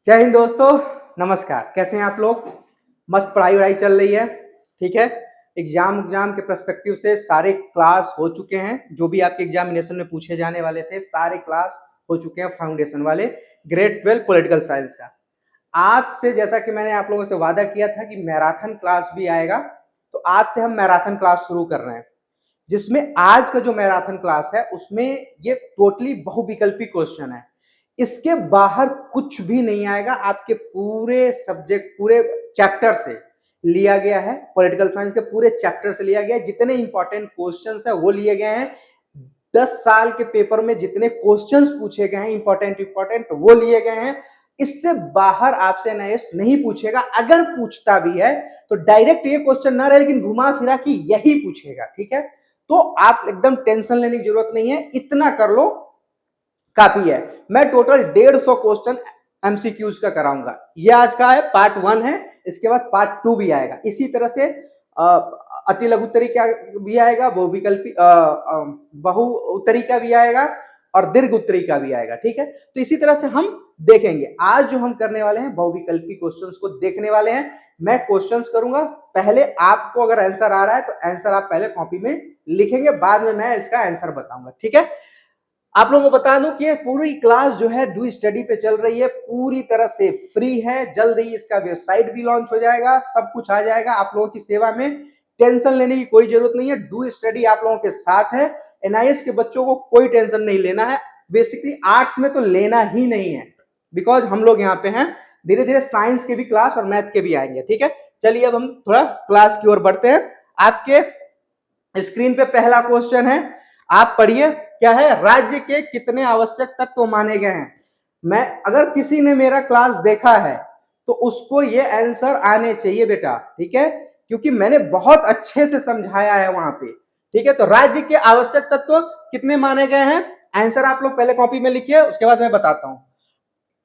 जय हिंद दोस्तों, नमस्कार। कैसे हैं आप लोग? मस्त पढ़ाई वढ़ाई चल रही है, ठीक है। एग्जाम के पर्सपेक्टिव से सारे क्लास हो चुके हैं। जो भी आपके एग्जामिनेशन में पूछे जाने वाले थे सारे क्लास हो चुके हैं फाउंडेशन वाले, ग्रेड 12 पॉलिटिकल साइंस का। आज से जैसा कि मैंने आप लोगों से वादा किया था कि मैराथन क्लास भी आएगा, तो आज से हम मैराथन क्लास शुरू कर रहे हैं, जिसमें आज का जो मैराथन क्लास है उसमें ये टोटली बहुविकल्पी क्वेश्चन है। इसके बाहर कुछ भी नहीं आएगा। आपके पूरे सब्जेक्ट, पूरे चैप्टर से लिया गया है, पॉलिटिकल साइंस के पूरे चैप्टर से लिया गया है। जितने इंपॉर्टेंट क्वेश्चंस है वो लिए गए हैं। 10 साल के पेपर में जितने क्वेश्चंस पूछे गए हैं इंपॉर्टेंट वो लिए गए हैं। इससे बाहर आपसे एनआईएस नहीं पूछेगा। अगर पूछता भी है तो डायरेक्ट ये क्वेश्चन ना रहे, लेकिन घुमा फिरा के यही पूछेगा, ठीक है। तो आप एकदम टेंशन लेने की जरूरत नहीं है, इतना कर लो काफी है। मैं टोटल 150 क्वेश्चन एमसीक्यूज का कराऊंगा। ये आज का है पार्ट 1 है, इसके बाद पार्ट 2 भी आएगा। इसी तरह से अति लघु उत्तरी का भी आएगा, बहुविकल्पी बहु उत्तरी का भी आएगा और दीर्घ उत्तरी का भी आएगा, ठीक है। तो इसी तरह से हम देखेंगे। आज जो हम करने वाले हैं बहुविकल्पी क्वेश्चंस को देखने वाले हैं। मैं क्वेश्चंस करूंगा, पहले आपको अगर आंसर आ रहा है तो आंसर आप पहले कॉपी में लिखेंगे, बाद में मैं इसका आंसर बताऊंगा, ठीक है। आप लोगों को बता दूं कि पूरी क्लास जो है डू स्टडी पे चल रही है, पूरी तरह से फ्री है। जल्द ही इसका वेबसाइट भी लॉन्च हो जाएगा, सब कुछ आ जाएगा आप लोगों की सेवा में। टेंशन लेने की कोई जरूरत नहीं है। डू स्टडी आप लोगों के साथ है। एनआईएस के बच्चों को कोई टेंशन नहीं लेना है। बेसिकली आर्ट्स में तो लेना ही नहीं है, बिकॉज हम लोग यहाँ पे हैं। धीरे धीरे साइंस के भी क्लास और मैथ के भी आएंगे, ठीक है। चलिए अब हम थोड़ा क्लास की ओर बढ़ते हैं। आपके स्क्रीन पे पहला क्वेश्चन है, आप पढ़िए। क्या है? राज्य के कितने आवश्यक तत्व माने गए हैं। मैं अगर किसी ने मेरा क्लास देखा है तो उसको ये आंसर आने चाहिए बेटा, ठीक है, क्योंकि मैंने बहुत अच्छे से समझाया है वहां पे, ठीक है। तो राज्य के आवश्यक तत्व कितने माने गए हैं? आंसर आप लोग पहले कॉपी में लिखिए, उसके बाद मैं बताता हूं।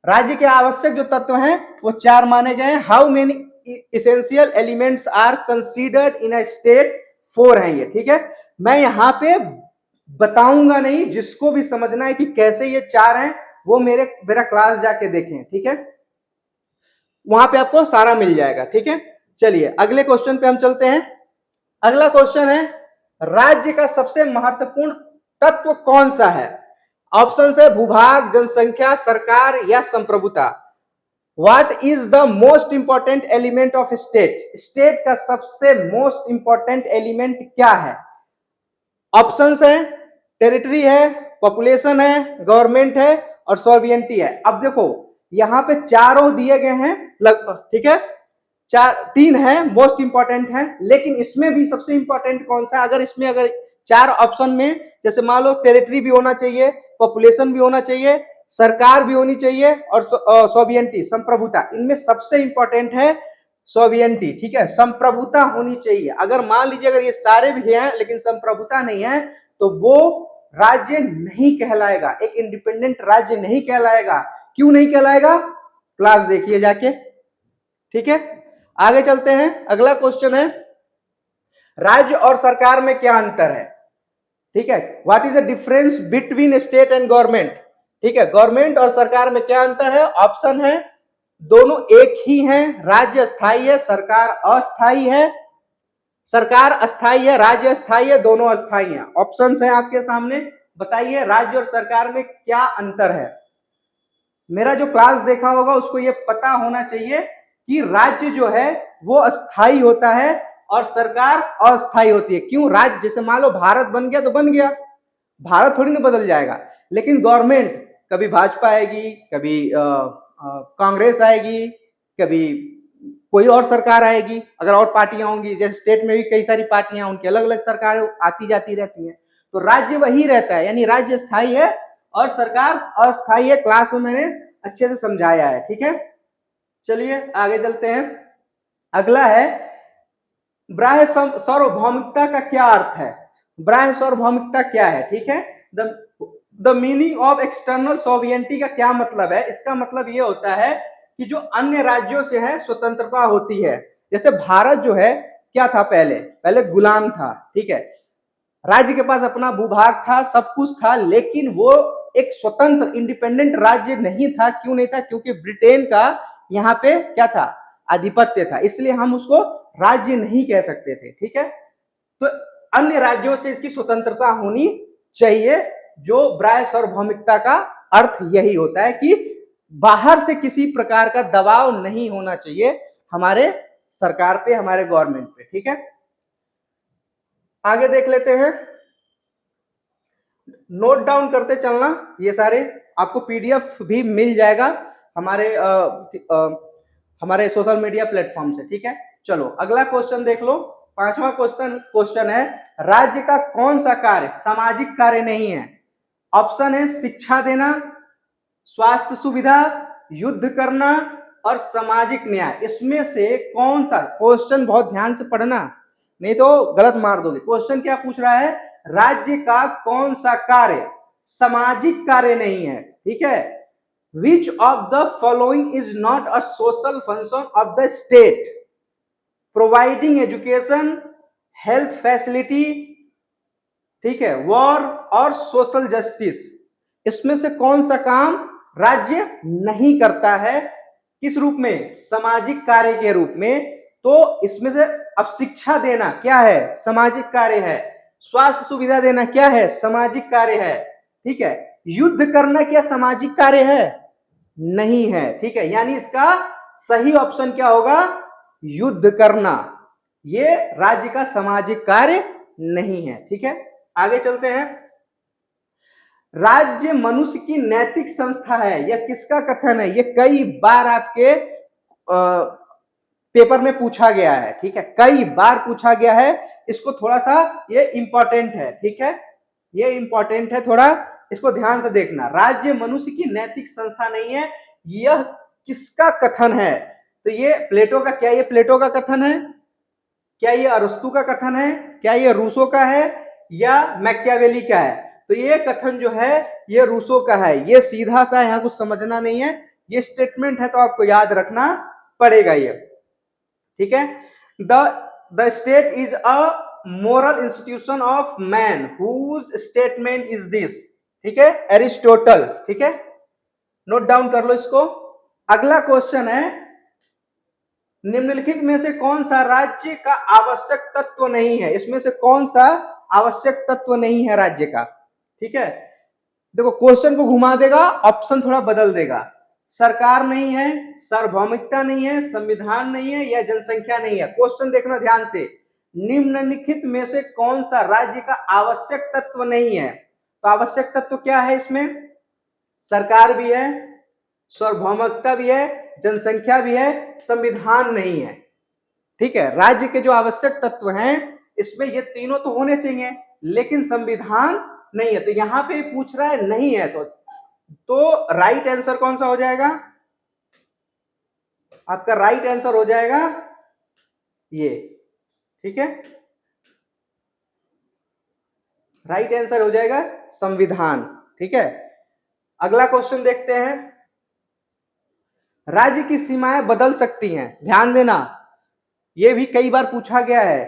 राज्य के आवश्यक जो तत्व हैं वो 4 माने गए हैं। How many essential elements are considered in a state? 4 हैं ये, ठीक है। मैं यहां पे बताऊंगा नहीं, जिसको भी समझना है कि कैसे ये 4 हैं वो मेरा क्लास जाके देखें, ठीक है। वहां पे आपको सारा मिल जाएगा, ठीक है। चलिए अगले क्वेश्चन पे हम चलते हैं। अगला क्वेश्चन है, राज्य का सबसे महत्वपूर्ण तत्व कौन सा है? ऑप्शन है भूभाग, जनसंख्या, सरकार या संप्रभुता। What is the most important element of state? State का सबसे मोस्ट इंपॉर्टेंट एलिमेंट क्या है? ऑप्शंस है टेरिटरी है, पॉपुलेशन है, गवर्नमेंट है और सॉवरेनिटी है। अब देखो यहां पे चारों दिए गए हैं लगभग, ठीक है। 3 है मोस्ट इंपॉर्टेंट है, लेकिन इसमें भी सबसे इंपॉर्टेंट कौन सा? अगर 4 ऑप्शन में जैसे मान लो टेरिटरी भी होना चाहिए, पॉपुलेशन भी होना चाहिए, सरकार भी होनी चाहिए और सॉवरेनिटी, संप्रभुता, इनमें सबसे इंपॉर्टेंट है सॉवरेनिटी, ठीक है। संप्रभुता होनी चाहिए। अगर मान लीजिए अगर ये सारे भी हैं लेकिन संप्रभुता नहीं है तो वो राज्य नहीं कहलाएगा, एक इंडिपेंडेंट राज्य नहीं कहलाएगा। क्यों नहीं कहलाएगा? क्लास देखिए जाके, ठीक है। आगे चलते हैं। अगला क्वेश्चन है, राज्य और सरकार में क्या अंतर है? ठीक है, what is the difference between state and government? ठीक है, गवर्नमेंट और सरकार में क्या अंतर है? ऑप्शन है दोनों एक ही हैं, राज्य स्थायी है, सरकार अस्थायी है। सरकार अस्थायी है, राज्य अस्थायी है, दोनों अस्थायी हैं। ऑप्शंस हैं आपके सामने, बताइए राज्य और सरकार में क्या अंतर है। मेरा जो क्लास देखा होगा उसको ये पता होना चाहिए कि राज्य जो है वो अस्थायी होता है और सरकार अस्थायी होती है। क्यों? राज्य जैसे मान लो भारत बन गया तो बन गया, भारत थोड़ी ना बदल जाएगा। लेकिन गवर्नमेंट कभी भाजपा आएगी, कभी कांग्रेस आएगी, कभी कोई और सरकार आएगी, अगर और पार्टियां होंगी, जैसे स्टेट में भी कई सारी पार्टियां, उनकी अलग अलग सरकार आती जाती रहती है। तो राज्य वही रहता है, यानी राज्य स्थायी है और सरकार अस्थायी है। क्लास में मैंने अच्छे से समझाया है, ठीक है। चलिए आगे चलते हैं। अगला है, बाह्य सार्वभौमिकता का क्या अर्थ है? बाह्य सार्वभौमिकता क्या है? ठीक है, the meaning of external sovereignty का क्या मतलब है? इसका मतलब ये होता है कि जो अन्य राज्यों से है स्वतंत्रता होती है। जैसे भारत जो है क्या था, पहले गुलाम था, ठीक है। राज्य के पास अपना भूभाग था, सब कुछ था, लेकिन वो एक स्वतंत्र इंडिपेंडेंट राज्य नहीं था। क्यों नहीं था? क्योंकि ब्रिटेन का यहाँ पे क्या था? आधिपत्य था, इसलिए हम उसको राज्य नहीं कह सकते थे। ठीक है, तो अन्य राज्यों से इसकी स्वतंत्रता होनी चाहिए। जो ब्राय सार्वभौमिकता का अर्थ यही होता है कि बाहर से किसी प्रकार का दबाव नहीं होना चाहिए हमारे सरकार पे, हमारे गवर्नमेंट पे। ठीक है, आगे देख लेते हैं। नोट डाउन करते चलना, ये सारे आपको पीडीएफ भी मिल जाएगा हमारे सोशल मीडिया प्लेटफॉर्म से। ठीक है, चलो अगला क्वेश्चन देख लो। पांचवा क्वेश्चन है, राज्य का कौन सा कार्य सामाजिक कार्य नहीं है? ऑप्शन है शिक्षा देना, स्वास्थ्य सुविधा, युद्ध करना और सामाजिक न्याय। इसमें से कौन सा? क्वेश्चन बहुत ध्यान से पढ़ना, नहीं तो गलत मार दोगे। क्वेश्चन क्या पूछ रहा है? राज्य का कौन सा कार्य सामाजिक कार्य नहीं है? ठीक है, which of the following is not a social function of the state? Providing education, health facility, ठीक है, वॉर और सोशल जस्टिस। इसमें से कौन सा काम राज्य नहीं करता है? किस रूप में? सामाजिक कार्य के रूप में। तो इसमें से अब शिक्षा देना क्या है? सामाजिक कार्य है। स्वास्थ्य सुविधा देना क्या है? सामाजिक कार्य है। ठीक है, युद्ध करना क्या सामाजिक कार्य है? नहीं है। ठीक है, यानी इसका सही ऑप्शन क्या होगा? युद्ध करना। ये राज्य का सामाजिक कार्य नहीं है। ठीक है, आगे चलते हैं। राज्य मनुष्य की नैतिक संस्था है, यह किसका कथन है? ये कई बार आपके पेपर में पूछा गया है। ठीक है, कई बार पूछा गया है, इसको थोड़ा सा ये इंपॉर्टेंट है। ठीक है, ये इंपॉर्टेंट है, थोड़ा इसको ध्यान से देखना। राज्य मनुष्य की नैतिक संस्था नहीं है, यह किसका कथन है? तो ये प्लेटो का, क्या ये प्लेटो का कथन है? क्या ये अरस्तु का कथन है? क्या ये रूसो का है या मैकियावेली का है? तो ये कथन जो है ये रूसो का है। ये सीधा सा, यहाँ कुछ समझना नहीं है, ये स्टेटमेंट है तो आपको याद रखना पड़ेगा ये। ठीक है, the state is a moral institution of man whose statement is this. ठीक है, एरिस्टोटल। ठीक है, नोट डाउन कर लो इसको। अगला क्वेश्चन है, निम्नलिखित में से कौन सा राज्य का आवश्यक तत्व नहीं है? इसमें से कौन सा आवश्यक तत्व नहीं है राज्य का? ठीक है, देखो क्वेश्चन को घुमा देगा, ऑप्शन थोड़ा बदल देगा। सरकार नहीं है, सार्वभौमिकता नहीं है, संविधान नहीं है या जनसंख्या नहीं है। क्वेश्चन देखना ध्यान से, निम्नलिखित में से कौन सा राज्य का आवश्यक तत्व नहीं है? तो आवश्यक तत्व क्या है इसमें? सरकार भी है, सार्वभौमिकता भी है, जनसंख्या भी है, संविधान नहीं है। ठीक है, राज्य के जो आवश्यक तत्व हैं इसमें ये तीनों तो होने चाहिए, लेकिन संविधान नहीं है। तो यहां पे पूछ रहा है नहीं है, तो राइट आंसर कौन सा हो जाएगा? आपका राइट आंसर हो जाएगा ये। ठीक है, राइट आंसर हो जाएगा संविधान। ठीक है, अगला क्वेश्चन देखते हैं। राज्य की सीमाएं बदल सकती हैं, ध्यान देना, यह भी कई बार पूछा गया है।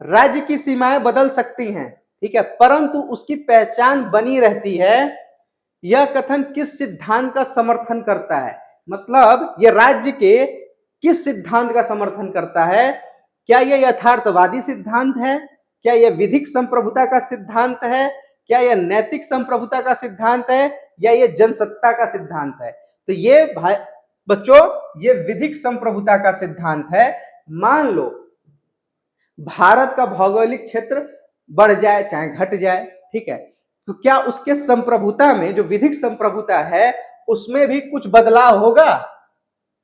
राज्य की सीमाएं बदल सकती हैं, ठीक है, परंतु उसकी पहचान बनी रहती है। यह कथन किस सिद्धांत का समर्थन करता है? मतलब यह राज्य के किस सिद्धांत का समर्थन करता है? क्या यह यथार्थवादी सिद्धांत है? क्या यह विधिक संप्रभुता का सिद्धांत है? क्या यह नैतिक संप्रभुता का सिद्धांत है? या यह जनसत्ता का सिद्धांत है? तो ये बच्चों ये विधिक संप्रभुता का सिद्धांत है। मान लो भारत का भौगोलिक क्षेत्र बढ़ जाए चाहे घट जाए, ठीक है, तो क्या उसके संप्रभुता में, जो विधिक संप्रभुता है, उसमें भी कुछ बदलाव होगा?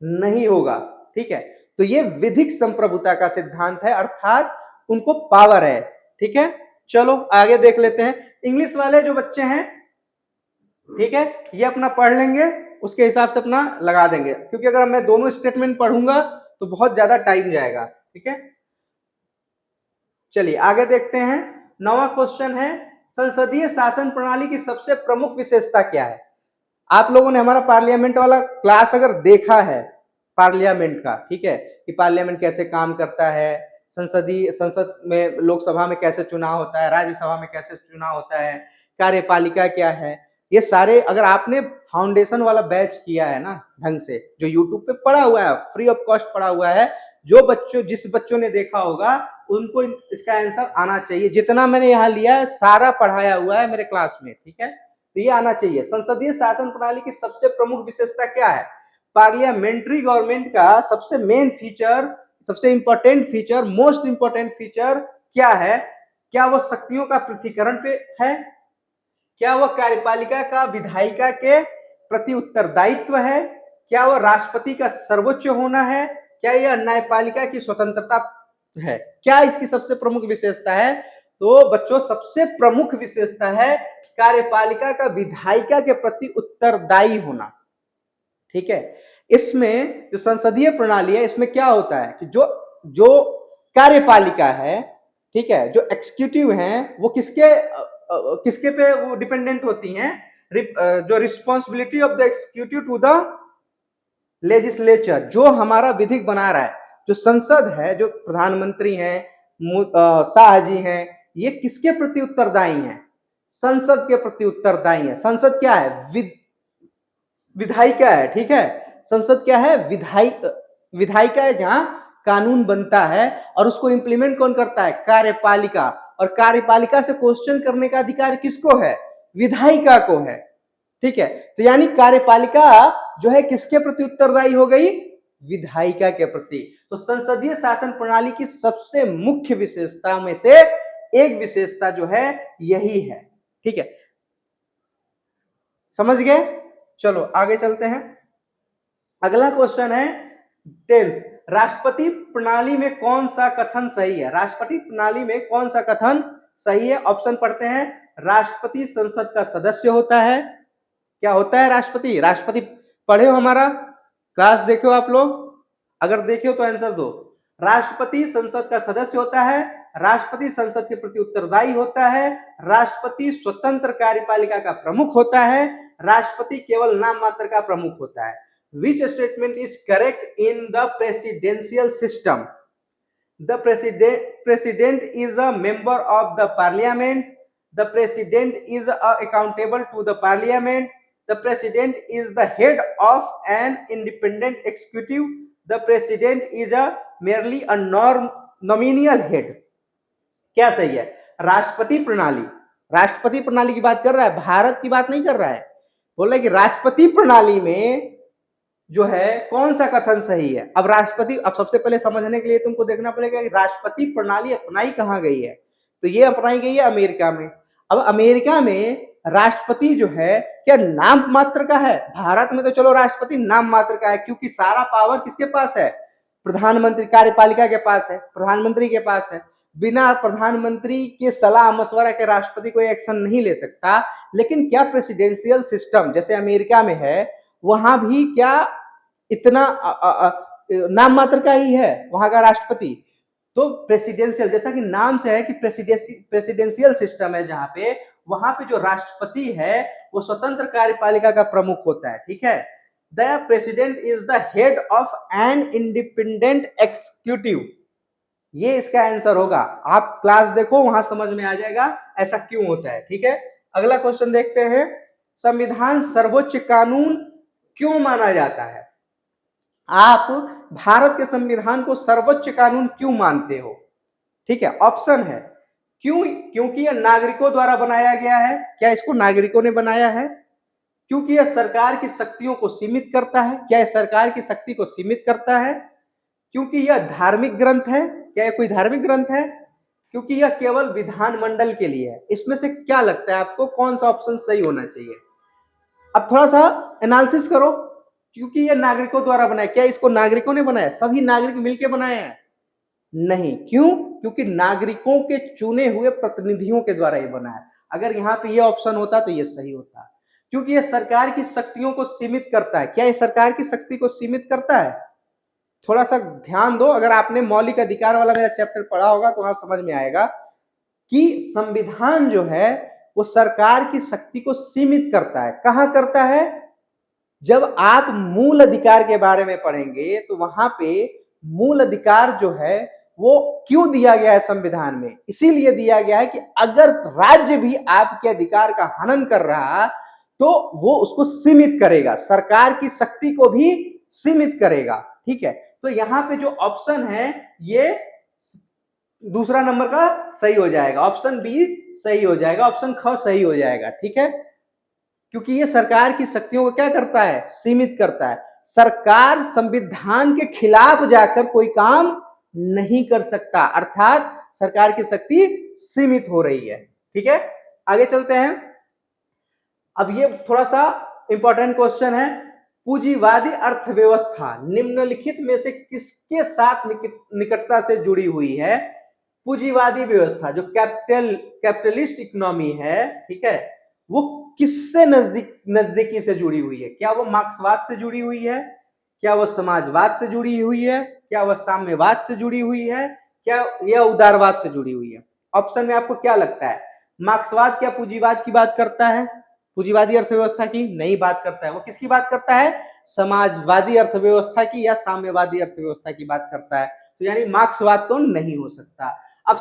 नहीं होगा। ठीक है, तो ये विधिक संप्रभुता का सिद्धांत है, अर्थात उनको पावर है। ठीक है, चलो आगे देख लेते हैं। इंग्लिश वाले जो बच्चे हैं, ठीक है, ये अपना पढ़ लेंगे, उसके हिसाब से अपना लगा देंगे, क्योंकि अगर मैं दोनों स्टेटमेंट पढ़ूंगा तो बहुत ज्यादा टाइम जाएगा। ठीक है, चलिए आगे देखते हैं। 9वां क्वेश्चन है, संसदीय शासन प्रणाली की सबसे प्रमुख विशेषता क्या है? आप लोगों ने हमारा पार्लियामेंट वाला क्लास अगर देखा है पार्लियामेंट का, ठीक है, कि पार्लियामेंट कैसे काम करता है, संसद में, लोकसभा में कैसे चुनाव होता है, राज्यसभा में कैसे चुनाव होता है, कार्यपालिका क्या है, ये सारे अगर आपने फाउंडेशन वाला बैच किया है ना ढंग से, जो यूट्यूब पे पड़ा हुआ है, फ्री ऑफ कॉस्ट पड़ा हुआ है, जिस बच्चों ने देखा होगा उनको इसका आंसर आना चाहिए। जितना मैंने यहाँ लिया है सारा पढ़ाया हुआ है मेरे क्लास में, ठीक है, तो ये आना चाहिए। संसदीय शासन प्रणाली की सबसे प्रमुख विशेषता क्या है? पार्लियामेंट्री गवर्नमेंट का सबसे मेन फीचर, सबसे important feature, most important feature क्या है? क्या वो शक्तियों का पृथकीकरण पे है? क्या वह कार्यपालिका का विधायिका के प्रति उत्तरदायित्व है? क्या वह राष्ट्रपति का सर्वोच्च होना है? क्या यह न्यायपालिका की स्वतंत्रता है? क्या इसकी सबसे प्रमुख विशेषता है? तो बच्चों सबसे प्रमुख विशेषता है कार्यपालिका का विधायिका के प्रति उत्तरदायी होना, ठीक है। इसमें जो संसदीय प्रणाली है इसमें क्या होता है कि जो कार्यपालिका है, ठीक है, जो एग्जीक्यूटिव है वो किसके पे वो डिपेंडेंट होती हैं? जो responsibility of the executive to the legislature, जो हमारा विधिक बना रहा है, जो संसद है, जो प्रधानमंत्री हैं, शाह जी हैं, ये किसके प्रति उत्तरदायी हैं? संसद के प्रति उत्तरदायी है। संसद क्या है? विधायिका है, ठीक है। संसद क्या है? विधायिका है, जहां कानून बनता है और उसको इंप्लीमेंट कौन करता है? कार्यपालिका। और कार्यपालिका से क्वेश्चन करने का अधिकार किसको है? विधायिका को है, ठीक है। तो यानी कार्यपालिका जो है किसके प्रति उत्तरदायी हो गई? विधायिका के प्रति। तो संसदीय शासन प्रणाली की सबसे मुख्य विशेषता में से एक विशेषता जो है यही है, ठीक है। समझ गए? चलो आगे चलते हैं। अगला क्वेश्चन है 10th, राष्ट्रपति प्रणाली में कौन सा कथन सही है? राष्ट्रपति प्रणाली में कौन सा कथन सही है? ऑप्शन पढ़ते हैं। राष्ट्रपति संसद का सदस्य होता है। क्या होता है राष्ट्रपति? राष्ट्रपति पढ़े हो हमारा क्लास, देखे हो आप लोग? अगर देखे हो तो आंसर दो। राष्ट्रपति संसद का सदस्य होता है, राष्ट्रपति संसद के प्रति उत्तरदायी होता है, राष्ट्रपति स्वतंत्र कार्यपालिका का प्रमुख होता है, राष्ट्रपति केवल नाम मात्र का प्रमुख होता है। Which statement is correct in the presidential system? The president is a member of the parliament. The president is accountable to the parliament. The president is the head of an independent executive. The president is merely a nominal head. क्या सही है? राष्ट्रपति प्रणाली, राष्ट्रपति प्रणाली की बात कर रहा है, भारत की बात नहीं कर रहा है। बोल रहा है कि राष्ट्रपति प्रणाली में जो है कौन सा कथन सही है। अब राष्ट्रपति, अब सबसे पहले समझने के लिए तुमको देखना पड़ेगा कि राष्ट्रपति प्रणाली अपनाई कहां गई है। तो ये अपनाई गई है अमेरिका में। अब अमेरिका में राष्ट्रपति जो है क्या नाम मात्र का है? भारत में तो चलो राष्ट्रपति नाम मात्र का है, क्योंकि सारा पावर किसके पास है? प्रधानमंत्री, कार्यपालिका के पास है, प्रधानमंत्री के पास है। बिना प्रधानमंत्री के सलाह मशवरा के राष्ट्रपति कोई एक्शन नहीं ले सकता। लेकिन क्या प्रेसिडेंशियल सिस्टम जैसे अमेरिका में है, वहां भी क्या इतना नाम मात्र का ही है वहां का राष्ट्रपति? तो प्रेसिडेंशियल, जैसा कि नाम से है कि प्रेसिडेंशियल सिस्टम है, जहां पे वहां पे जो राष्ट्रपति है वो स्वतंत्र कार्यपालिका का प्रमुख होता है, ठीक है। The president is the head of an independent executive, ये इसका आंसर होगा। आप क्लास देखो, वहां समझ में आ जाएगा ऐसा क्यों होता है, ठीक है। अगला क्वेश्चन देखते हैं। संविधान सर्वोच्च कानून क्यों माना जाता है? आप भारत के संविधान को सर्वोच्च कानून क्यों मानते हो? ठीक है, ऑप्शन है क्यों? क्योंकि यह नागरिकों द्वारा बनाया गया है। क्या इसको नागरिकों ने बनाया है? क्योंकि यह सरकार की शक्तियों को सीमित करता है। क्या यह सरकार की शक्ति को सीमित करता है? क्योंकि यह धार्मिक ग्रंथ है। क्या यह कोई धार्मिक ग्रंथ है? क्योंकि यह केवल विधानमंडल के लिए है। इसमें से क्या लगता है आपको, कौन सा ऑप्शन सही होना चाहिए? अब थोड़ा सा एनालिसिस करो। क्योंकि यह नागरिकों द्वारा बनाया, क्या इसको नागरिकों ने बनाया? सभी नागरिक मिलकर बनाए हैं? नहीं। क्यों? क्योंकि नागरिकों के चुने हुए प्रतिनिधियों के द्वारा ये बना है। अगर यहाँ पे ये ऑप्शन होता तो ये सही होता, क्योंकि यह सरकार की शक्तियों को सीमित करता है। क्या यह सरकार की शक्ति को सीमित करता है? थोड़ा सा ध्यान दो, अगर आपने मौलिक अधिकार वाला मेरा चैप्टर पढ़ा होगा तो वहां समझ में आएगा कि संविधान जो है वो सरकार की शक्ति को सीमित करता है। कहां करता है? जब आप मूल अधिकार के बारे में पढ़ेंगे तो वहां पे मूल अधिकार जो है वो क्यों दिया गया है संविधान में? इसीलिए दिया गया है कि अगर राज्य भी आपके अधिकार का हनन कर रहा तो वो उसको सीमित करेगा, सरकार की शक्ति को भी सीमित करेगा। ठीक है, तो यहाँ पे जो ऑप्शन है ये दूसरा नंबर का सही हो जाएगा, ऑप्शन बी सही हो जाएगा, ऑप्शन ख सही हो जाएगा। ठीक है, क्योंकि ये सरकार की शक्तियों को क्या करता है, सीमित करता है। सरकार संविधान के खिलाफ जाकर कोई काम नहीं कर सकता, अर्थात सरकार की शक्ति सीमित हो रही है। ठीक है, आगे चलते हैं। अब ये थोड़ा सा इंपॉर्टेंट क्वेश्चन है, पूंजीवादी अर्थव्यवस्था निम्नलिखित में से किसके साथ निकटता से जुड़ी हुई है? पूंजीवादी व्यवस्था जो कैपिटलिस्ट इकोनॉमी है, ठीक है, वो किससे नजदीकी से जुड़ी हुई है? क्या वो मार्क्सवाद से जुड़ी हुई है, क्या वो समाजवाद से जुड़ी हुई है, क्या वो साम्यवाद से जुड़ी हुई है, क्या यह उदारवाद से जुड़ी हुई है? ऑप्शन में आपको क्या लगता है? मार्क्सवाद क्या पूंजीवाद की बात करता है? पूंजीवादी अर्थव्यवस्था की नहीं बात करता है, वो किसकी बात करता है? समाजवादी अर्थव्यवस्था की या साम्यवादी अर्थव्यवस्था की बात करता है। तो यानी मार्क्सवाद तो नहीं हो सकता। अब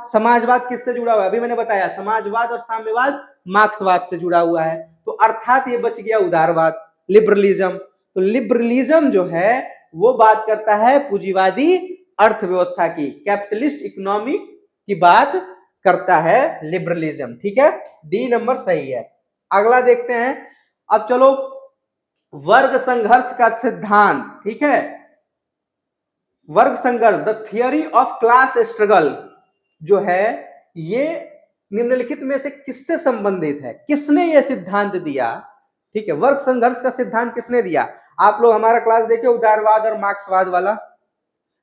समाजवाद किससे जुड़ा हुआ है? अभी मैंने बताया समाजवाद और साम्यवाद मार्क्सवाद से जुड़ा हुआ है, तो अर्थात ये बच गया उदारवाद, लिबरलिज्म। तो लिबरलिज्म जो है वो बात करता है पूंजीवादी अर्थव्यवस्था की, कैपिटलिस्ट इकोनॉमी की बात करता है लिबरलिज्म। ठीक है, डी नंबर सही है। अगला देखते हैं। अब चलो, वर्ग संघर्ष का सिद्धांत, ठीक है, वर्ग संघर्ष, the theory of class struggle जो है ये निम्नलिखित में से किससे संबंधित है? किसने ये सिद्धांत दिया? ठीक है, वर्ग संघर्ष का सिद्धांत किसने दिया? आप लोग हमारा क्लास देखे उदारवाद और मार्क्सवाद वाला?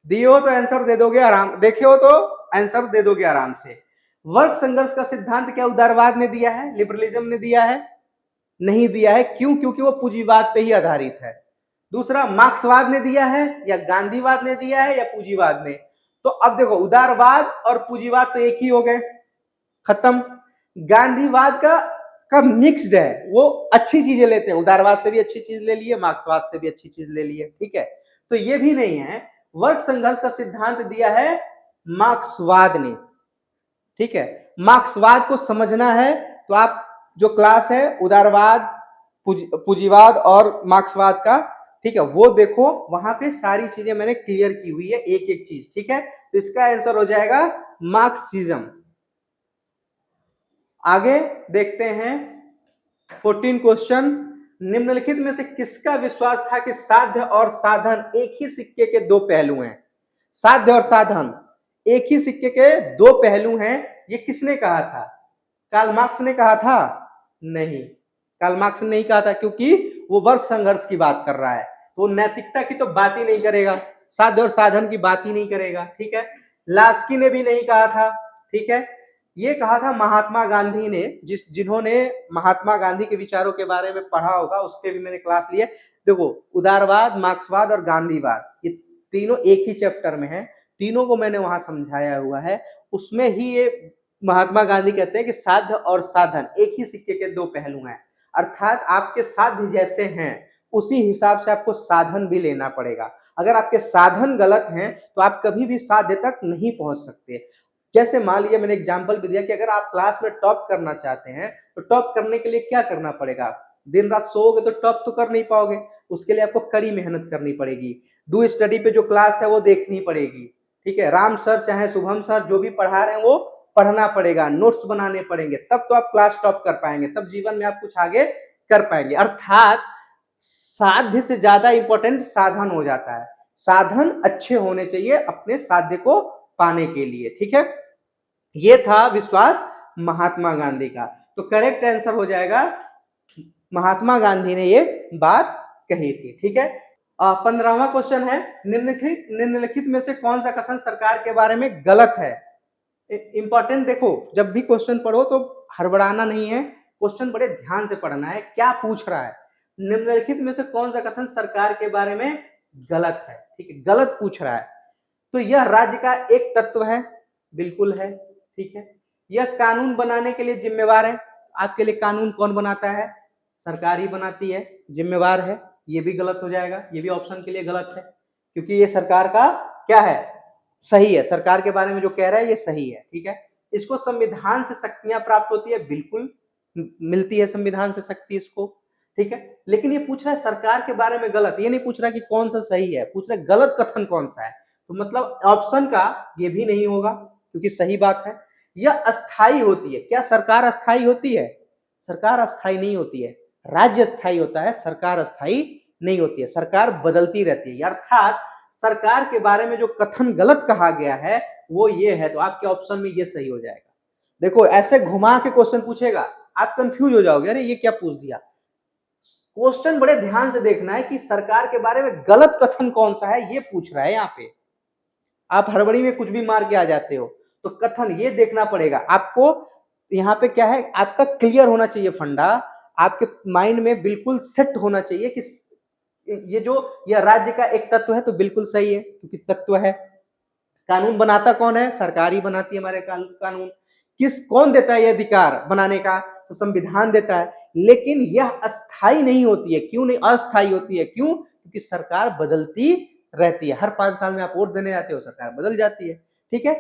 दिए हो तो आंसर दे दोगे आराम, देखे हो तो आंसर दे दोगे आराम से। वर्ग संघर्ष का सिद्धांत क्या उदारवाद ने दिया है, लिबरलिज्म ने दिया है? नहीं दिया है। क्यों? क्योंकि वो पूंजीवाद पे ही आधारित है। दूसरा, मार्क्सवाद ने दिया है या गांधीवाद ने दिया है या पूंजीवाद ने? तो अब देखो, उदारवाद और पूंजीवाद तो एक ही हो गए, खत्म। गांधीवाद का मिक्स्ड है, वो अच्छी चीजें लेते हैं, उदारवाद से भी अच्छी चीज ले लिए, मार्क्सवाद से भी अच्छी चीज ले लिए। ठीक है, तो ये भी नहीं है। वर्ग संघर्ष का सिद्धांत दिया है मार्क्सवाद ने। ठीक है, मार्क्सवाद को समझना है तो आप जो क्लास है उदारवाद, पूंजीवाद और मार्क्सवाद का, ठीक है, वो देखो, वहां पे सारी चीजें मैंने क्लियर की हुई है, एक एक चीज। ठीक है, तो इसका आंसर हो जाएगा मार्क्सिज्म। आगे देखते हैं 14 क्वेश्चन। निम्नलिखित में से किसका विश्वास था कि साध्य और साधन एक ही सिक्के के दो पहलू हैं? साध्य और साधन एक ही सिक्के के दो पहलू हैं, ये किसने कहा था? कार्ल मार्क्स ने कहा था? नहीं, कार्ल मार्क्स ने नहीं कहा था, क्योंकि वो वर्ग संघर्ष की बात कर रहा है, तो नैतिकता की तो बात ही नहीं करेगा, साध्य और साधन की बात ही नहीं करेगा। ठीक है, लास्की ने भी नहीं कहा था। ठीक है, ये कहा था महात्मा गांधी ने, जिन्होंने महात्मा गांधी के विचारों के बारे में पढ़ा होगा, उस पर भी मैंने क्लास ली है। देखो, उदारवाद, मार्क्सवाद और गांधीवाद ये तीनों एक ही चैप्टर में है, तीनों को मैंने वहां समझाया हुआ है। उसमें ही ये महात्मा गांधी कहते हैं कि साध्य और साधन एक ही सिक्के के दो पहलू हैं, अर्थात आपके साध्य जैसे हैं उसी हिसाब से आपको साधन भी लेना पड़ेगा। अगर आपके साधन गलत हैं तो आप कभी भी साध्य तक नहीं पहुंच सकते। जैसे मान लीजिए, मैंने एग्जांपल भी दिया कि अगर आप क्लास में टॉप करना चाहते हैं तो टॉप करने के लिए क्या करना पड़ेगा? दिन रात सोओगे तो टॉप तो कर नहीं पाओगे, उसके लिए आपको कड़ी मेहनत करनी पड़ेगी। डू स्टडी पे जो क्लास है वो देखनी पड़ेगी। ठीक है, राम सर चाहे शुभम सर जो भी पढ़ा रहे हैं वो पढ़ना पड़ेगा, नोट्स बनाने पड़ेंगे, तब तो आप क्लास टॉप कर पाएंगे, तब जीवन में आप कुछ आगे कर पाएंगे। अर्थात साध्य से ज्यादा इंपॉर्टेंट साधन हो जाता है। साधन अच्छे होने चाहिए अपने साध्य को पाने के लिए। ठीक है, ये था विश्वास महात्मा गांधी का, तो करेक्ट आंसर हो जाएगा महात्मा गांधी ने ये बात कही थी। ठीक है, 15वां क्वेश्चन है, निम्नलिखित में से कौन सा कथन सरकार के बारे में गलत है? इंपॉर्टेंट, देखो जब भी क्वेश्चन पढ़ो तो हड़बड़ाना नहीं है, क्वेश्चन बड़े ध्यान से पढ़ना है, क्या पूछ रहा है। निम्नलिखित में से कौन सा कथन सरकार के बारे में गलत है? ठीक है, गलत पूछ रहा है। तो यह राज्य का एक तत्व है, बिल्कुल है। ठीक है, यह कानून बनाने के लिए जिम्मेवार है। आपके लिए कानून कौन बनाता है? सरकार ही बनाती है, जिम्मेवार है। ये भी गलत हो जाएगा, ये भी ऑप्शन के लिए गलत है, क्योंकि ये सरकार का क्या है? सही है, सरकार के बारे में जो कह रहा है ये सही है। ठीक है, इसको संविधान से शक्तियां प्राप्त होती है, बिल्कुल मिलती है संविधान से शक्ति इसको, ठीक है। लेकिन ये पूछ रहा है सरकार के बारे में गलत, ये नहीं पूछ रहा कि कौन सा सही है, पूछ रहा है गलत कथन कौन सा है। तो मतलब ऑप्शन का ये भी नहीं होगा क्योंकि सही बात है। यह अस्थाई होती है। क्या सरकार अस्थाई होती है? सरकार अस्थाई नहीं होती है, राज्य अस्थाई होता है, सरकार अस्थाई नहीं होती है। सरकार बदलती रहती है। अर्थात सरकार के बारे में जो कथन गलत कहा गया है वो ये है, तो आपके ऑप्शन में ये सही हो जाएगा। देखो ऐसे घुमा के क्वेश्चन पूछेगा, आप कंफ्यूज हो जाओगे, अरे ये क्या पूछ दिया। क्वेश्चन बड़े ध्यान से देखना है कि सरकार के बारे में गलत कथन कौन सा है, ये पूछ रहा है यहाँ पे। आप हड़बड़ी में कुछ भी मार के आ जाते हो, तो कथन ये देखना पड़ेगा आपको। यहाँ पे क्या है, आपका क्लियर होना चाहिए फंडा, आपके माइंड में बिल्कुल सेट होना चाहिए कि ये जो यह राज्य का एक तत्व है, तो बिल्कुल सही है क्योंकि तत्व है। कानून बनाता कौन है? सरकार ही बनाती है हमारे कानून। कौन देता है ये अधिकार बनाने का? तो संविधान देता है। लेकिन यह अस्थाई नहीं होती है। क्यों नहीं अस्थाई होती है? क्यों? क्योंकि सरकार बदलती रहती है। हर 5 साल में आप वोट देने जाते हो, सरकार बदल जाती है। ठीक है,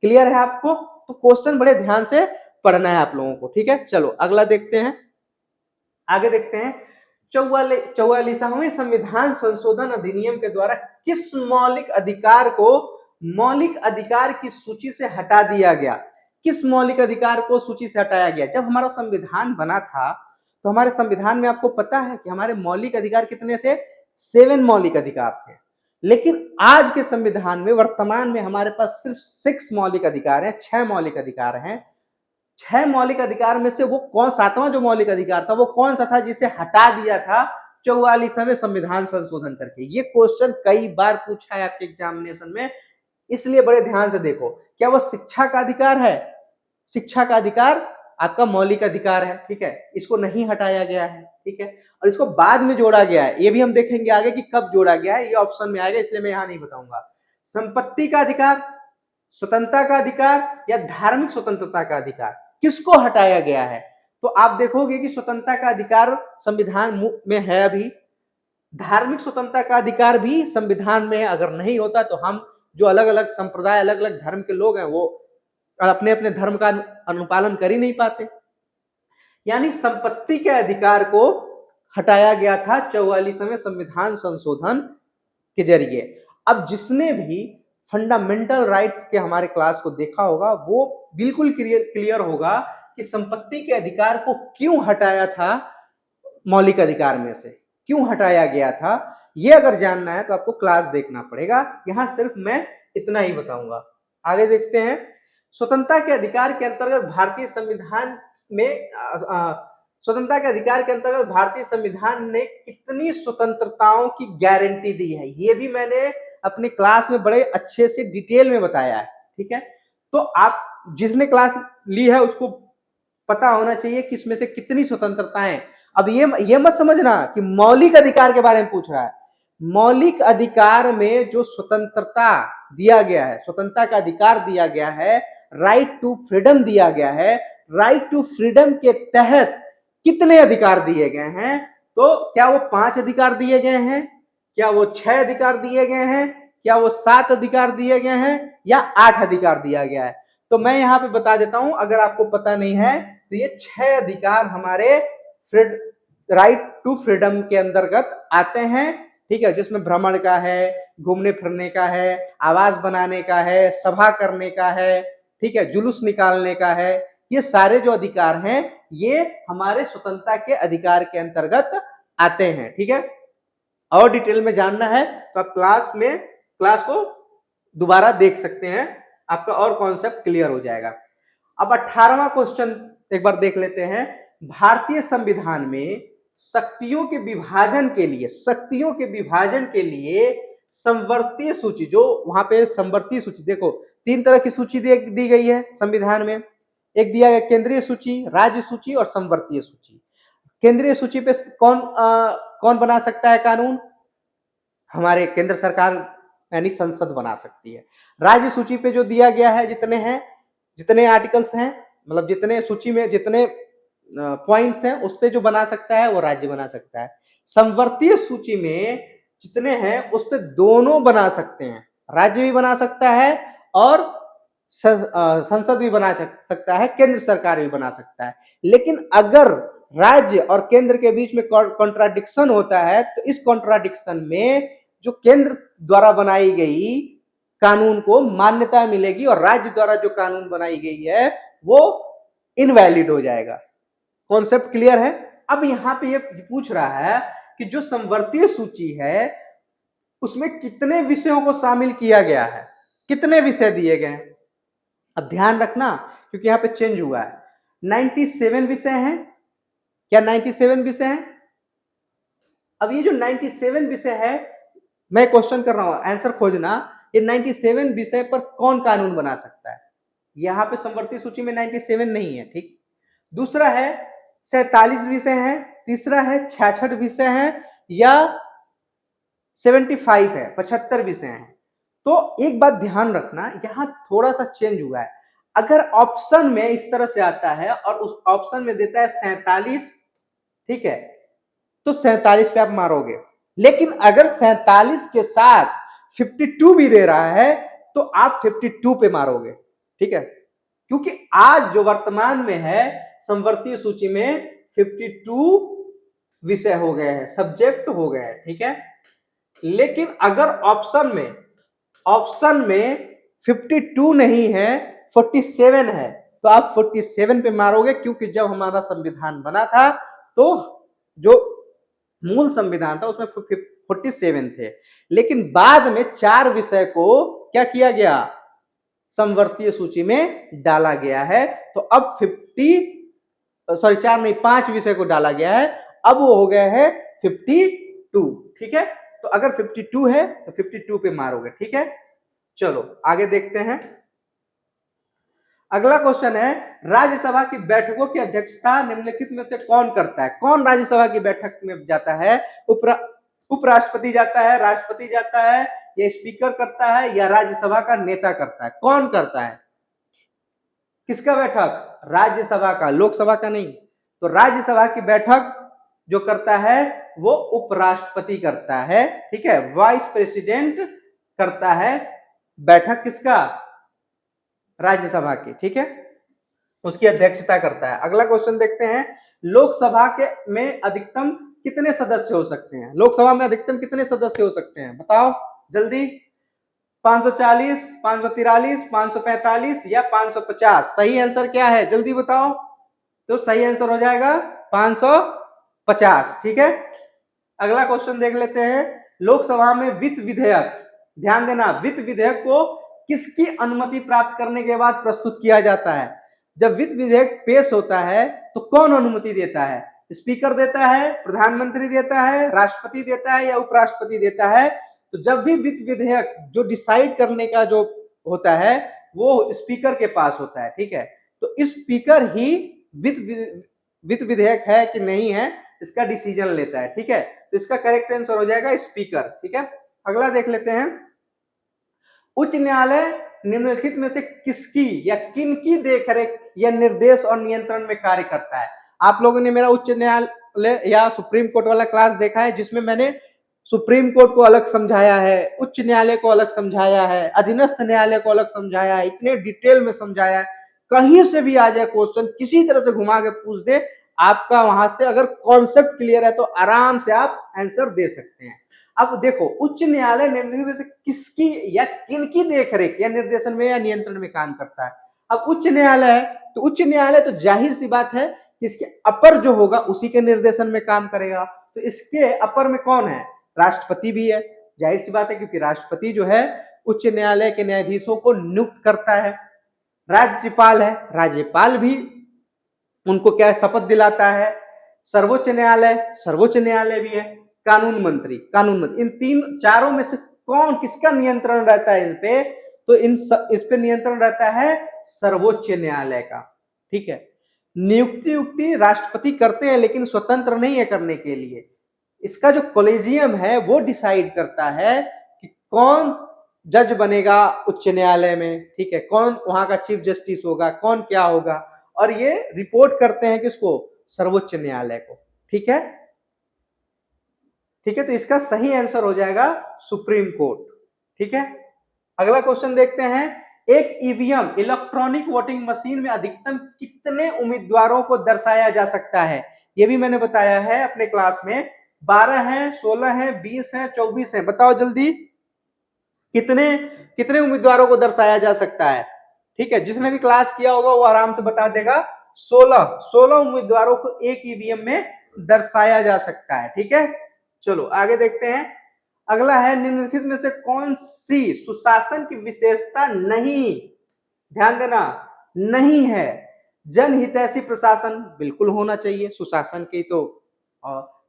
क्लियर है आपको? तो क्वेश्चन बड़े ध्यान से पढ़ना है आप लोगों को। ठीक है, चलो अगला देखते हैं, आगे देखते हैं। 44वें संविधान संशोधन अधिनियम के द्वारा किस मौलिक अधिकार को मौलिक अधिकार की सूची से हटा दिया गया? किस मौलिक अधिकार को सूची से हटाया गया? जब हमारा संविधान बना था तो हमारे संविधान में आपको पता है कि हमारे मौलिक अधिकार कितने थे? 7 मौलिक अधिकार थे। लेकिन आज के संविधान में वर्तमान में हमारे पास सिर्फ 6 मौलिक अधिकार हैं, 6 मौलिक अधिकार हैं। 6 मौलिक अधिकार में से वो कौन 7वां जो मौलिक अधिकार था वो कौन सा था जिसे हटा दिया था 44वें संविधान संशोधन करके? ये क्वेश्चन कई बार पूछा है आपके एग्जामिनेशन में, इसलिए बड़े ध्यान से देखो। क्या वो शिक्षा का अधिकार है? शिक्षा का अधिकार आपका मौलिक अधिकार है, ठीक है, इसको नहीं हटाया गया है, ठीक है, और इसको बाद में जोड़ा गया है। ये भी हम देखेंगे आगे कि कब जोड़ा गया है, ये ऑप्शन में आएगा, इसलिए मैं यहां नहीं बताऊंगा। संपत्ति का अधिकार, स्वतंत्रता का अधिकार या धार्मिक स्वतंत्रता का अधिकार, किसको हटाया गया है? तो आप देखोगे कि स्वतंत्रता का अधिकार संविधान में है अभी, धार्मिक स्वतंत्रता का अधिकार भी संविधान में है। अगर नहीं होता तो हम जो अलग अलग संप्रदाय, अलग अलग धर्म के लोग हैं, वो अपने अपने धर्म का अनुपालन कर ही नहीं पाते। यानी संपत्ति के अधिकार को हटाया गया था 44वें संविधान संशोधन के जरिए। अब जिसने भी फंडामेंटल राइट्स के हमारे क्लास को देखा होगा वो बिल्कुल क्लियर होगा कि संपत्ति के अधिकार को क्यों हटाया था मौलिक अधिकार में से, क्यों हटाया गया था। ये अगर जानना है तो आपको क्लास देखना पड़ेगा। यहां सिर्फ मैं इतना ही बताऊंगा। आगे देखते हैं। स्वतंत्रता के अधिकार के अंतर्गत भारतीय संविधान में स्वतंत्रता के अधिकार के अंतर्गत भारतीय संविधान ने कितनी स्वतंत्रताओं की गारंटी दी है? ये भी मैंने अपनी क्लास में बड़े अच्छे से डिटेल में बताया है, ठीक है। तो आप जिसने क्लास ली है उसको पता होना चाहिए कि इसमें से कितनी स्वतंत्रताएं। अब ये मत समझना कि मौलिक अधिकार के बारे में पूछ रहा है। मौलिक अधिकार में जो स्वतंत्रता दिया गया है, स्वतंत्रता का अधिकार दिया गया है, राइट टू फ्रीडम दिया गया है, राइट टू फ्रीडम के तहत कितने अधिकार दिए गए हैं? तो क्या वो 5 अधिकार दिए गए हैं, क्या वो 6 अधिकार दिए गए हैं, क्या वो 7 अधिकार दिए गए हैं, या 8 अधिकार दिया गया है? तो मैं यहां पे बता देता हूं, अगर आपको पता नहीं है तो ये 6 अधिकार हमारे राइट टू फ्रीडम के अंतर्गत आते हैं, ठीक है, जिसमें भ्रमण का है, घूमने फिरने का है, आवास बनाने का है, सभा करने का है, ठीक है, जुलूस निकालने का है। ये सारे जो अधिकार हैं ये हमारे स्वतंत्रता के अधिकार के अंतर्गत आते हैं, ठीक है। और डिटेल में जानना है तो आप क्लास को दोबारा देख सकते हैं, आपका और कॉन्सेप्ट क्लियर हो जाएगा। अब 18वां क्वेश्चन एक बार देख लेते हैं। भारतीय संविधान में शक्तियों के विभाजन के लिए संवर्तीय सूची, जो वहां पे संवर्तीय सूची, देखो 3 तरह की सूची दी गई है संविधान में। एक दिया गया केंद्रीय सूची, राज्य सूची और संवर्तीय सूची। केंद्रीय सूची पे कौन बना सकता है कानून? हमारे केंद्र सरकार यानी संसद बना सकती है। राज्य सूची पे जो दिया गया है, जितने आर्टिकल्स हैं, मतलब जितने सूची में जितने पॉइंट्स हैं, उस पे जो बना सकता है वो राज्य बना सकता है। संवर्तीय सूची में जितने हैं उस पे दोनों बना सकते हैं, राज्य भी बना सकता है और संसद भी बना सकता है, केंद्र सरकार भी बना सकता है। लेकिन अगर राज्य और केंद्र के बीच में कॉन्ट्राडिक्शन होता है तो इस कॉन्ट्राडिक्शन में जो केंद्र द्वारा बनाई गई कानून को मान्यता मिलेगी और राज्य द्वारा जो कानून बनाई गई है वो इनवैलिड हो जाएगा। कॉन्सेप्ट क्लियर है? अब यहां पे ये पूछ रहा है कि जो समवर्तीय सूची है उसमें कितने विषयों को शामिल किया गया है, कितने विषय दिए गए हैं। अब ध्यान रखना क्योंकि यहां पे चेंज हुआ है। 97 विषय हैं। क्या 97 विषय हैं? अब ये जो 97 विषय है, मैं क्वेश्चन कर रहा हूं, आंसर खोजना, ये 97 विषय पर कौन कानून बना सकता है? यहां पे समवर्ती सूची में 97 नहीं है, ठीक। दूसरा है 47 विषय हैं, तीसरा है 66 विषय हैं, या 75 है, 75 विषय हैं। तो एक बात ध्यान रखना, यहां थोड़ा सा चेंज हुआ है। अगर ऑप्शन में इस तरह से आता है और उस ऑप्शन में देता है 47, ठीक है, तो 47 पे आप मारोगे। लेकिन अगर 47 के साथ 52 भी दे रहा है तो आप 52 पे मारोगे, ठीक है, क्योंकि आज जो वर्तमान में है समवर्तीय सूची में 52 विषय हो गए हैं, सब्जेक्ट हो गए हैं, ठीक है। लेकिन अगर ऑप्शन में 52 नहीं है, 47 है, तो आप 47 पे मारोगे, क्योंकि जब हमारा संविधान बना था तो जो मूल संविधान था उसमें 47 थे। लेकिन बाद में 4 विषय को क्या किया गया, समवर्तीय सूची में डाला गया है। तो अब 4 नहीं 5 विषय को डाला गया है, अब वो हो गया है 52, ठीक है। तो अगर 52 है तो 52 पे मारोगे, ठीक है। चलो आगे देखते हैं। अगला क्वेश्चन है, राज्यसभा की बैठकों की अध्यक्षता निम्नलिखित में से कौन करता है? कौन राज्यसभा की बैठक में जाता है? उपराष्ट्रपति जाता है, राष्ट्रपति जाता है, या स्पीकर करता है, या राज्यसभा का नेता करता है? कौन करता है? किसका बैठक? राज्यसभा का, लोकसभा का नहीं। तो राज्यसभा की बैठक जो करता है वो उपराष्ट्रपति करता है, ठीक है। वाइस प्रेसिडेंट करता है बैठक किसका? राज्यसभा की, ठीक है, उसकी अध्यक्षता करता है। अगला क्वेश्चन देखते हैं, लोकसभा के में अधिकतम कितने सदस्य हो सकते हैं? लोकसभा में अधिकतम कितने सदस्य हो सकते हैं, बताओ जल्दी। 540, 543, 545 या 550? सही आंसर क्या है, जल्दी बताओ। तो सही आंसर हो जाएगा 550, ठीक है। अगला क्वेश्चन देख लेते हैं, लोकसभा में वित्त विधेयक, ध्यान देना, वित्त विधेयक को किसकी अनुमति प्राप्त करने के बाद प्रस्तुत किया जाता है? जब वित्त विधेयक पेश होता है तो कौन अनुमति देता है? स्पीकर देता है, प्रधानमंत्री देता है, राष्ट्रपति देता है, या उपराष्ट्रपति देता है? तो जब भी वित्त विधेयक जो डिसाइड करने का जो होता है वो स्पीकर के पास होता है, ठीक है। तो स्पीकर ही वित्त विधेयक है कि नहीं है इसका डिसीजन लेता है, ठीक है। तो इसका करेक्ट आंसर हो जाएगा स्पीकर, ठीक है। अगला देख लेते हैं, उच्च न्यायालय निम्नलिखित में से किसकी या किनकी देखरेख या निर्देश और नियंत्रण में कार्य करता है? आप लोगों ने मेरा उच्च न्यायालय या सुप्रीम कोर्ट वाला क्लास देखा है जिसमें मैंने सुप्रीम कोर्ट को अलग समझाया है, उच्च न्यायालय को अलग समझाया है, अधीनस्थ न्यायालय को अलग समझाया है, इतने डिटेल में समझाया है। कहीं से भी आ जाए क्वेश्चन, किसी तरह से घुमा के पूछ दे, आपका वहां से अगर कॉन्सेप्ट क्लियर है तो आराम से आप आंसर दे सकते हैं। अब देखो, उच्च न्यायालय निम्नलिखित में से किसकी या किनकी देखरेख या निर्देशन में या नियंत्रण में काम करता है? अब उच्च न्यायालय है तो उच्च न्यायालय तो जाहिर सी बात है कि इसके अपर जो होगा उसी के निर्देशन में काम करेगा। तो इसके अपर में कौन है? राष्ट्रपति भी है, जाहिर सी बात है, क्योंकि राष्ट्रपति जो है उच्च न्यायालय के न्यायाधीशों को नियुक्त करता है। राज्यपाल है, राज्यपाल भी उनको क्या शपथ दिलाता है। सर्वोच्च न्यायालय भी है। कानून मंत्री, इन चारों में से कौन, किसका नियंत्रण रहता है इन पे? तो इस पे नियंत्रण रहता है सर्वोच्च न्यायालय का, ठीक है। नियुक्ति राष्ट्रपति करते हैं लेकिन स्वतंत्र नहीं है करने के लिए। इसका जो कॉलेजियम है वो डिसाइड करता है कि कौन जज बनेगा उच्च न्यायालय में, ठीक है, कौन वहां का चीफ जस्टिस होगा, कौन क्या होगा, और ये रिपोर्ट करते हैं किसको? सर्वोच्च न्यायालय को, ठीक है। ठीक है, तो इसका सही आंसर हो जाएगा सुप्रीम कोर्ट, ठीक है। अगला क्वेश्चन देखते हैं, एक ईवीएम इलेक्ट्रॉनिक वोटिंग मशीन में अधिकतम कितने उम्मीदवारों को दर्शाया जा सकता है? ये भी मैंने बताया है अपने क्लास में। 12 है, 16 है, 20 है, 24 है, बताओ जल्दी कितने कितने उम्मीदवारों को दर्शाया जा सकता है? ठीक है, जिसने भी क्लास किया होगा वो आराम से बता देगा। 16 उम्मीदवारों को एक ईवीएम में दर्शाया जा सकता है। ठीक है, चलो आगे देखते हैं। अगला है, निम्नलिखित में से कौन सी सुशासन की विशेषता नहीं, ध्यान देना, नहीं है? जनहितैषी प्रशासन बिल्कुल होना चाहिए, सुशासन की तो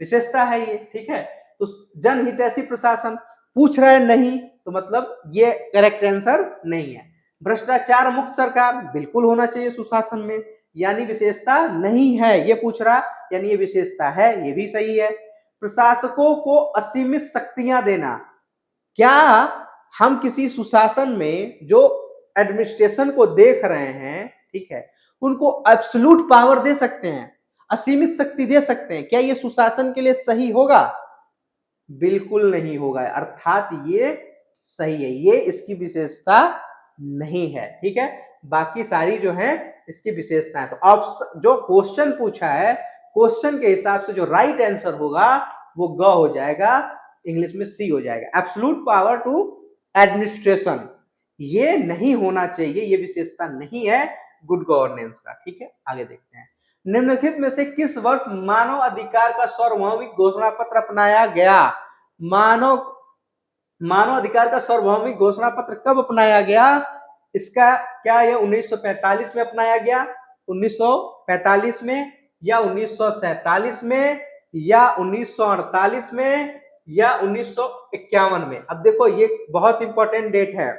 विशेषता है ये। ठीक है, तो जनहितैषी प्रशासन पूछ रहा है नहीं, तो मतलब ये करेक्ट आंसर नहीं है। भ्रष्टाचार मुक्त सरकार बिल्कुल होना चाहिए सुशासन में, यानी विशेषता नहीं है, ये पूछ रहा, यानी ये विशेषता है, ये भी सही है। प्रशासकों को असीमित शक्तियां देना, क्या हम किसी सुशासन में जो एडमिनिस्ट्रेशन को देख रहे हैं, ठीक है, उनको एब्सोल्यूट पावर दे सकते हैं, असीमित शक्ति दे सकते हैं? क्या ये सुशासन के लिए सही होगा? बिल्कुल नहीं होगा, अर्थात ये सही है, ये इसकी विशेषता नहीं है। ठीक है, बाकी सारी जो है इसकी विशेषता है। तो ऑप्शन जो क्वेश्चन पूछा है, क्वेश्चन के हिसाब से जो राइट आंसर होगा वो ग हो जाएगा, इंग्लिश में सी हो जाएगा, एब्सोल्यूट पावर टू एडमिनिस्ट्रेशन। ये नहीं होना चाहिए, ये विशेषता नहीं है गुड गवर्नेंस का। ठीक है, आगे देखते हैं। निम्नलिखित में से किस वर्ष मानव अधिकार का सार्वभौमिक घोषणा पत्र अपनाया गया? मानव अधिकार का सार्वभौमिक घोषणा पत्र कब अपनाया गया? इसका क्या यह 1945 में अपनाया गया, 1945 में, या 1947 में, या 1948 में, या 1951 में? अब देखो ये बहुत इंपॉर्टेंट डेट है,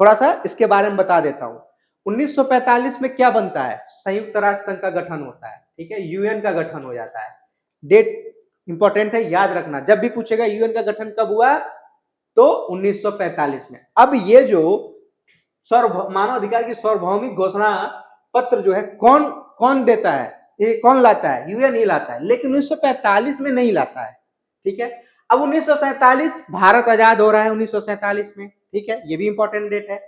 थोड़ा सा इसके बारे में बता देता हूं। 1945 में क्या बनता है? संयुक्त राष्ट्र संघ का गठन होता है। ठीक है, यूएन का गठन हो जाता है। डेट इंपॉर्टेंट है, याद रखना, जब भी पूछेगा यूएन का गठन कब हुआ तो 1945 में। अब ये जो मानव अधिकार की सार्वभौमिक घोषणा पत्र जो है कौन कौन देता है, ये कौन लाता है? यूएन ही लाता है, लेकिन 1945 में नहीं लाता है। ठीक है, अब 1947 भारत आजाद हो रहा है 1947 में। ठीक है, ये भी इंपॉर्टेंट डेट है।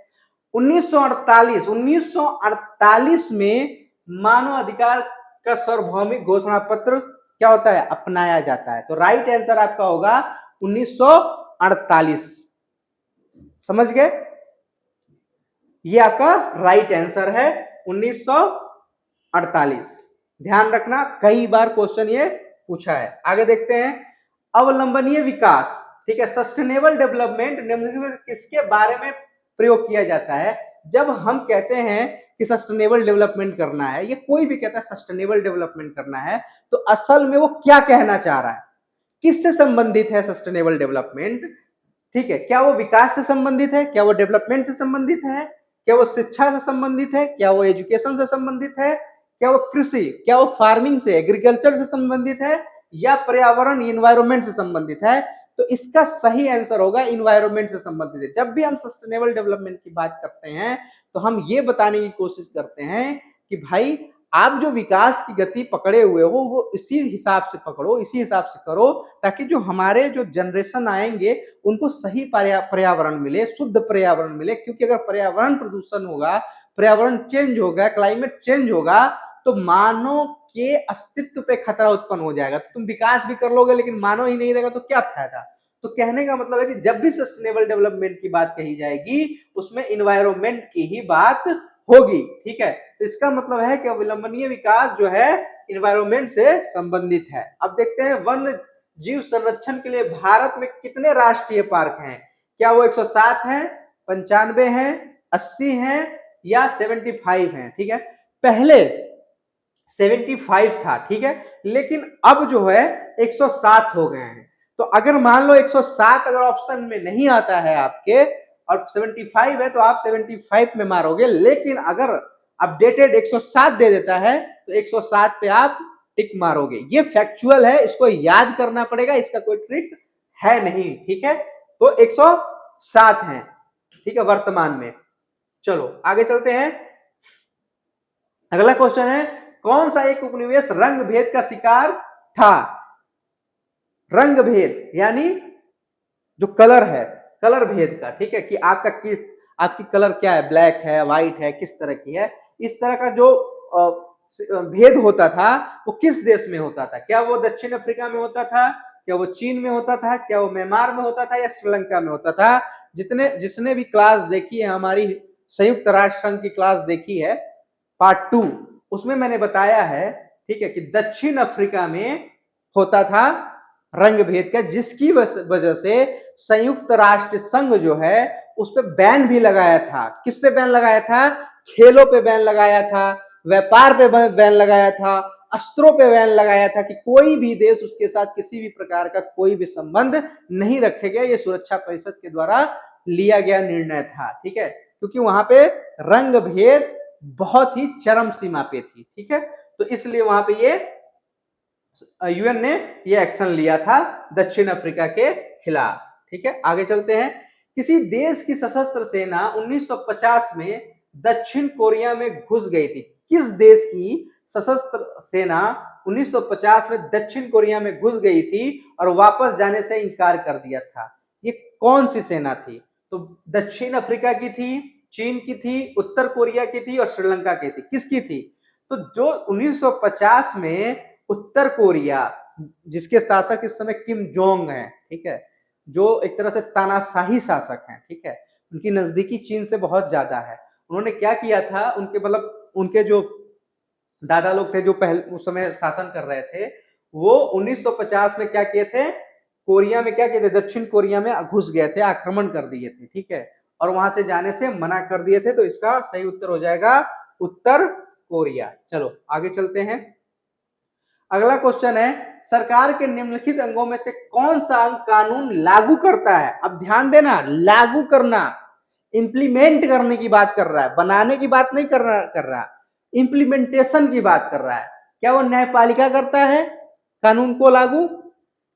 1948 में मानव अधिकार का सार्वभौमिक घोषणा पत्र क्या होता है? अपनाया जाता है। तो राइट आंसर आपका होगा 1948। समझ गए? ये आपका राइट आंसर है 1948। ध्यान रखना, कई बार क्वेश्चन ये पूछा है। आगे देखते हैं, अवलंबनीय विकास। ठीक है, सस्टेनेबल डेवलपमेंट निम्नलिखित में किसके बारे में प्रयोग किया जाता है? जब हम कहते हैं कि सस्टेनेबल डेवलपमेंट करना है, ये कोई भी कहता है सस्टेनेबल डेवलपमेंट करना है, तो असल में वो क्या कहना चाह रहा है, किससे संबंधित है सस्टेनेबल डेवलपमेंट? ठीक है, क्या वो विकास से संबंधित है, क्या वो डेवलपमेंट से संबंधित है, क्या वो शिक्षा से संबंधित है, क्या वो एजुकेशन से संबंधित है, क्या वो कृषि, क्या वो फार्मिंग से, एग्रीकल्चर से संबंधित है, या पर्यावरण इन्वायरमेंट से संबंधित है? तो इसका सही आंसर होगा इन्वायरमेंट से संबंधित है। जब भी हम सस्टेनेबल डेवलपमेंट की बात करते हैं तो हम ये बताने की कोशिश करते हैं कि भाई आप जो विकास की गति पकड़े हुए हो वो इसी हिसाब से पकड़ो, इसी हिसाब से करो, ताकि जो हमारे जो जनरेशन आएंगे उनको सही पर्यावरण मिले, शुद्ध पर्यावरण मिले। क्योंकि अगर पर्यावरण प्रदूषण होगा, पर्यावरण चेंज होगा, क्लाइमेट चेंज होगा, तो मानव के अस्तित्व पे खतरा उत्पन्न हो जाएगा। तो तुम विकास भी कर लोगे लेकिन मानव ही नहीं रहेगा तो क्या फायदा? तो कहने का मतलब है कि जब भी सस्टेनेबल डेवलपमेंट की बात कही जाएगी उसमें इन्वायरमेंट की ही बात होगी। ठीक है, तो इसका मतलब है कि अवलंबनीय विकास जो है इन्वायरमेंट से संबंधित है। अब देखते हैं, वन जीव संरक्षण के लिए भारत में कितने राष्ट्रीय पार्क हैं? क्या वो 107 हैं, 95 हैं, 80 हैं, या 75 हैं? ठीक है, पहले 75 था, ठीक है, लेकिन अब जो है 107 हो गए हैं। तो अगर मान लो 107 अगर ऑप्शन में नहीं आता है आपके और 75 है तो आप 75 में मारोगे, लेकिन अगर अपडेटेड 107 दे देता है तो 107 पे आप टिक मारोगे। ये फैक्चुअल है, इसको याद करना पड़ेगा, इसका कोई ट्रिक है नहीं। ठीक है, तो 107 है, ठीक है, वर्तमान में। चलो आगे चलते हैं। अगला क्वेश्चन है, कौन सा एक उपनिवेश रंग भेद का शिकार था? रंग भेद यानी जो कलर है, कलर भेद का। ठीक है, कि आपकी कलर क्या है, ब्लैक है, व्हाइट है, किस तरह की है, इस तरह का जो भेद होता था वो किस देश में होता था? क्या वो दक्षिण अफ्रीका में होता था, क्या वो चीन में होता था, क्या वो म्यांमार में होता था, या श्रीलंका में होता था? जिसने भी क्लास देखी है, हमारी संयुक्त राष्ट्र संघ की क्लास देखी है पार्ट 2, उसमें मैंने बताया है, ठीक है, कि दक्षिण अफ्रीका में होता था रंग भेद का, जिसकी वजह से संयुक्त राष्ट्र संघ जो है उस पर बैन भी लगाया था। किस पे बैन लगाया था? खेलों पे बैन लगाया था, व्यापार पे बैन लगाया था, अस्त्रों पे बैन लगाया था कि कोई भी देश उसके साथ किसी भी प्रकार का कोई भी संबंध नहीं रखेगा। ये सुरक्षा परिषद के द्वारा लिया गया निर्णय था, ठीक है, क्योंकि वहां पे रंग भेद बहुत ही चरम सीमा पे थी, ठीक है, तो इसलिए वहां पे ये यूएन ने ये एक्शन लिया था दक्षिण अफ्रीका के खिलाफ, ठीक है। आगे चलते हैं। किसी देश की सशस्त्र सेना 1950 में दक्षिण कोरिया में घुस गई थी। किस देश की सशस्त्र सेना 1950 में दक्षिण कोरिया में घुस गई थी और वापस जाने से इनकार कर दिया था? ये कौन सी सेना थी? तो दक्षिण अफ्रीका की थी, चीन की थी, उत्तर कोरिया की थी और श्रीलंका की थी। किसकी थी? तो जो 1950 में उत्तर कोरिया, जिसके शासक इस समय किम जोंग है, ठीक है, जो एक तरह से तानाशाही शासक हैं, ठीक है, उनकी नजदीकी चीन से बहुत ज्यादा है। उन्होंने क्या किया था, उनके मतलब उनके जो दादा लोग थे जो पहले उस समय शासन कर रहे थे, वो 1950 में क्या किए थे, कोरिया में क्या किए थे, दक्षिण कोरिया में घुस गए थे, आक्रमण कर दिए थे, ठीक है, और वहां से जाने से मना कर दिए थे। तो इसका सही उत्तर हो जाएगा उत्तर कोरिया। चलो आगे चलते हैं। अगला क्वेश्चन है, सरकार के निम्नलिखित अंगों में से कौन सा अंग कानून लागू करता है? अब ध्यान देना, लागू करना, इंप्लीमेंट करने की बात कर रहा है, बनाने की बात नहीं कर रहा, इंप्लीमेंटेशन की बात कर रहा है। क्या वो न्यायपालिका करता है कानून को लागू?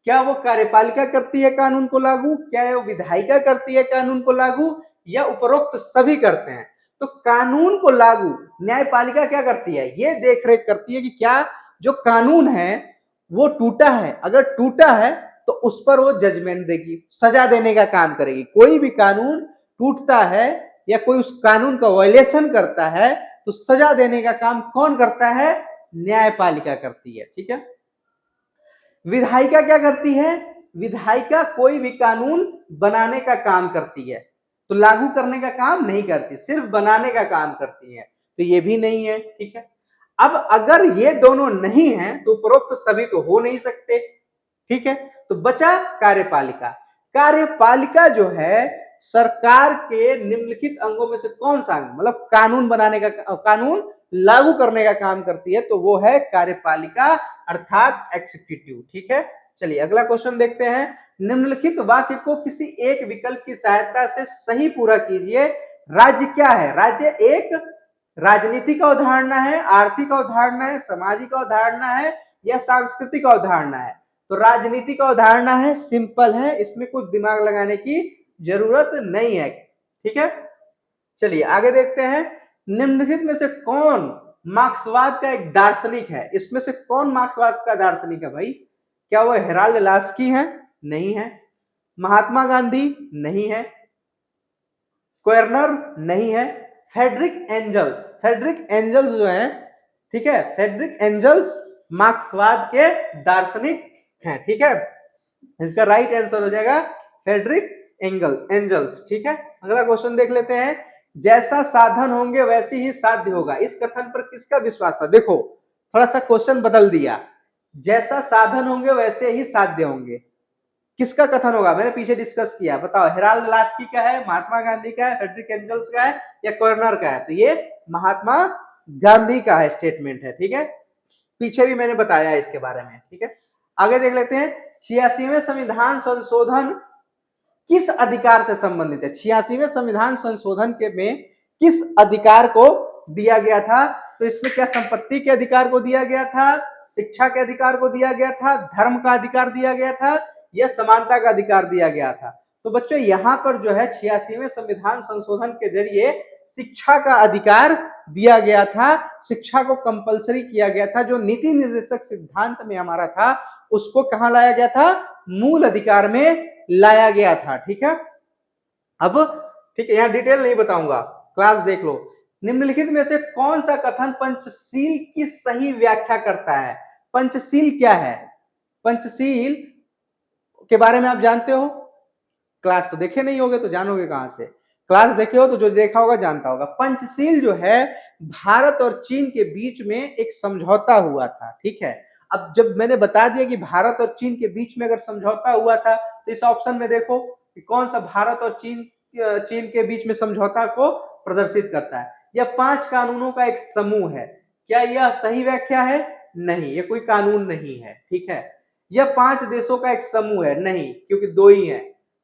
क्या वो कार्यपालिका करती है कानून को लागू? क्या वो विधायिका करती है कानून को लागू, या उपरोक्त सभी करते हैं? तो कानून को लागू न्यायपालिका क्या करती है? ये देखरेख करती है कि क्या जो कानून है वो टूटा है, अगर टूटा है तो उस पर वो जजमेंट देगी, सजा देने का काम करेगी। कोई भी कानून टूटता है या कोई उस कानून का वायलेशन करता है तो सजा देने का काम कौन करता है? न्यायपालिका करती है, ठीक है। विधायिका क्या करती है? विधायिका कोई भी कानून बनाने का काम करती है, तो लागू करने का काम नहीं करती, सिर्फ बनाने का काम करती है, तो ये भी नहीं है, ठीक है। अब अगर ये दोनों नहीं है तो उपरोक्त सभी तो हो नहीं सकते, ठीक है, तो बचा कार्यपालिका। कार्यपालिका जो है सरकार के निम्नलिखित अंगों में से कौन सा अंग, मतलब कानून बनाने का, कानून लागू करने का काम करती है, तो वो है कार्यपालिका अर्थात एग्जीक्यूटिव, ठीक है। चलिए अगला क्वेश्चन देखते हैं। निम्नलिखित वाक्य को किसी एक विकल्प की सहायता से सही पूरा कीजिए। राज्य क्या है? राज्य एक राजनीति का अवधारणा है, आर्थिक अवधारणा है, सामाजिक अवधारणा है, या सांस्कृतिक अवधारणा है? तो राजनीति का अवधारणा है, सिंपल है, इसमें कुछ दिमाग लगाने की जरूरत नहीं है, ठीक है। चलिए आगे देखते हैं। निम्नलिखित में से कौन मार्क्सवाद का एक दार्शनिक है? इसमें से कौन मार्क्सवाद का दार्शनिक है भाई? क्या वो हेराल्ड लास्की है? नहीं है। महात्मा गांधी? नहीं है। क्वेरनर? नहीं है। Frederick angels? फ्रेडरिक एंजल्स जो है, ठीक है, फ्रेडरिक एंजल्स मार्क्सवाद के दार्शनिक हैं, ठीक है। इसका राइट आंसर हो जाएगा फ्रेडरिक एंजल्स, ठीक है। अगला क्वेश्चन देख लेते हैं। जैसा साधन होंगे वैसे ही साध्य होगा, इस कथन पर किसका विश्वास था? देखो थोड़ा सा क्वेश्चन बदल दिया, जैसा साधन होंगे वैसे ही साध्य होंगे, किसका कथन होगा? मैंने पीछे डिस्कस किया, बताओ, हेराल्ड लास्की का है, महात्मा गांधी का है, फ्रेडरिक एंजल्स का है, या क्वेरनर का है? तो ये महात्मा गांधी का है स्टेटमेंट है, ठीक है, पीछे भी मैंने बताया इसके बारे में, ठीक है। आगे देख लेते हैं। 86वें संविधान संशोधन किस अधिकार से संबंधित है? 86वें संविधान संशोधन के में किस अधिकार को दिया गया था? तो इसमें क्या संपत्ति के अधिकार को दिया गया था, शिक्षा के अधिकार को दिया गया था, धर्म का अधिकार दिया गया था, या समानता का अधिकार दिया गया था? तो बच्चों यहाँ पर जो है 86वें संविधान संशोधन के जरिए शिक्षा का अधिकार दिया गया था, शिक्षा को कंपलसरी किया गया था। जो नीति निर्देशक सिद्धांत में हमारा था उसको कहां लाया गया था? मूल अधिकार में लाया गया था, ठीक है। अब ठीक है, यहाँ डिटेल नहीं बताऊंगा, क्लास देख लो। निम्नलिखित में से कौन सा कथन पंचशील की सही व्याख्या करता है? पंचशील क्या है? पंचशील के बारे में आप जानते हो? क्लास तो देखे नहीं होगे तो जानोगे कहां से? क्लास देखे हो तो जो देखा होगा जानता होगा। पंचशील जो है भारत और चीन के बीच में एक समझौता हुआ था, ठीक है। अब जब मैंने बता दिया कि भारत और चीन के बीच में अगर समझौता हुआ था तो इस ऑप्शन में देखो कि कौन सा भारत और चीन के बीच में समझौता को प्रदर्शित करता है। यह 5 कानूनों का एक समूह है। क्या यह सही व्याख्या है? नहीं, ये कोई कानून नहीं है, ठीक है। यह 5 देशों का एक समूह है? नहीं, क्योंकि 2 ही है,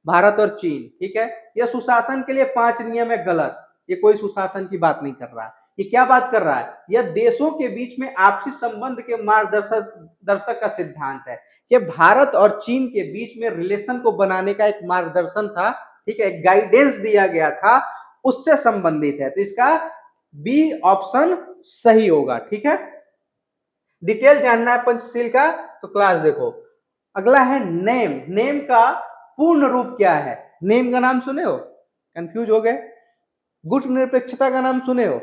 भारत और चीन, ठीक है। यह सुशासन के लिए 5 नियम है? गलत, ये कोई सुशासन की बात नहीं कर रहा है। ये क्या बात कर रहा है? यह देशों के बीच में आपसी संबंध के मार्गदर्शक का सिद्धांत है। ये भारत और चीन के बीच में रिलेशन को बनाने का एक मार्गदर्शन था, ठीक है, गाइडेंस दिया गया था, उससे संबंधित है। तो इसका बी ऑप्शन सही होगा, ठीक है। डिटेल जानना है पंचशील का तो क्लास देखो। अगला है नेम। नेम का पूर्ण रूप क्या है? नेम का नाम सुने हो? कंफ्यूज हो गए? गुट निरपेक्षता का नाम सुने हो?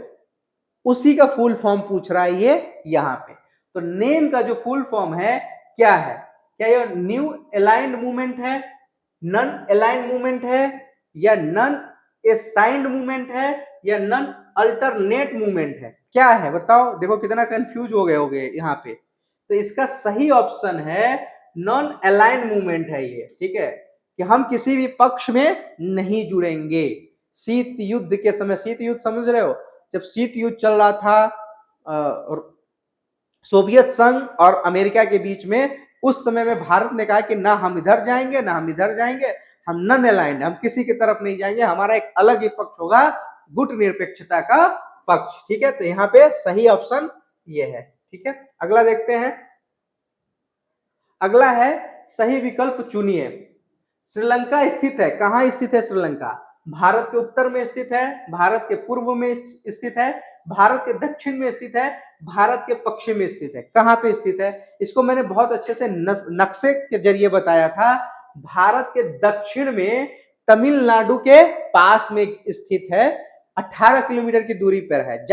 उसी का फुल फॉर्म पूछ रहा है ये यहाँ पे। तो नेम का जो फुल फॉर्म है क्या है? क्या यह न्यू अलाइंड मूवमेंट है, नन अलाइंड मूवमेंट है, या नन असाइंड मूवमेंट है, या नन अल्टरनेट मूवमेंट है? क्या है बताओ? देखो कितना कंफ्यूज हो गए होगे यहाँ पे। तो इसका सही ऑप्शन है नॉन अलाइंड मूवमेंट है ये, ठीक है, कि हम किसी भी पक्ष में नहीं जुड़ेंगे। शीत युद्ध के समय, शीत युद्ध समझ रहे हो? जब शीत युद्ध चल रहा था सोवियत संघ और अमेरिका के बीच में, उस समय में भारत ने कहा कि ना हम इधर जाएंगे ना हम इधर जाएंगे, हम नॉन अलाइंड, हम किसी की तरफ नहीं जाएंगे, हमारा एक अलग ही पक्ष होगा, गुट निरपेक्षता का पक्ष, ठीक है। तो यहाँ पे सही ऑप्शन ये है, ठीक है। अगला देखते हैं। अगला है सही विकल्प चुनिए। श्रीलंका स्थित है, कहां स्थित है श्रीलंका? भारत के उत्तर में स्थित है, भारत के पूर्व में स्थित है, भारत के दक्षिण में स्थित है, भारत के पश्चिम में स्थित है। कहां पे स्थित है? इसको मैंने बहुत अच्छे से नक्शे के जरिए बताया था। भारत के दक्षिण में तमिलनाडु के पास में स्थित है, 18 किलोमीटर की दूरी पर है।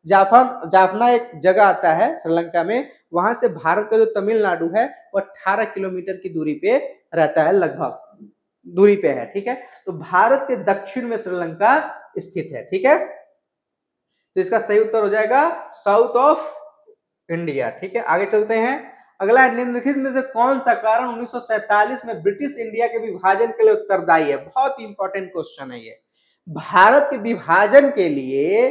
जाफना एक जगह आता है श्रीलंका में, वहां से भारत का जो तमिलनाडु है वो 18 किलोमीटर की दूरी पे रहता है, लगभग दूरी पे है, ठीक है। तो भारत के दक्षिण में श्रीलंका स्थित है, ठीक है। तो इसका सही उत्तर हो जाएगा साउथ ऑफ इंडिया, ठीक है। आगे चलते हैं। अगला, निम्नलिखित में से कौन सा कारण 1947 में ब्रिटिश इंडिया के विभाजन के लिए उत्तरदायी है? बहुत इंपॉर्टेंट क्वेश्चन है ये। भारत के विभाजन के लिए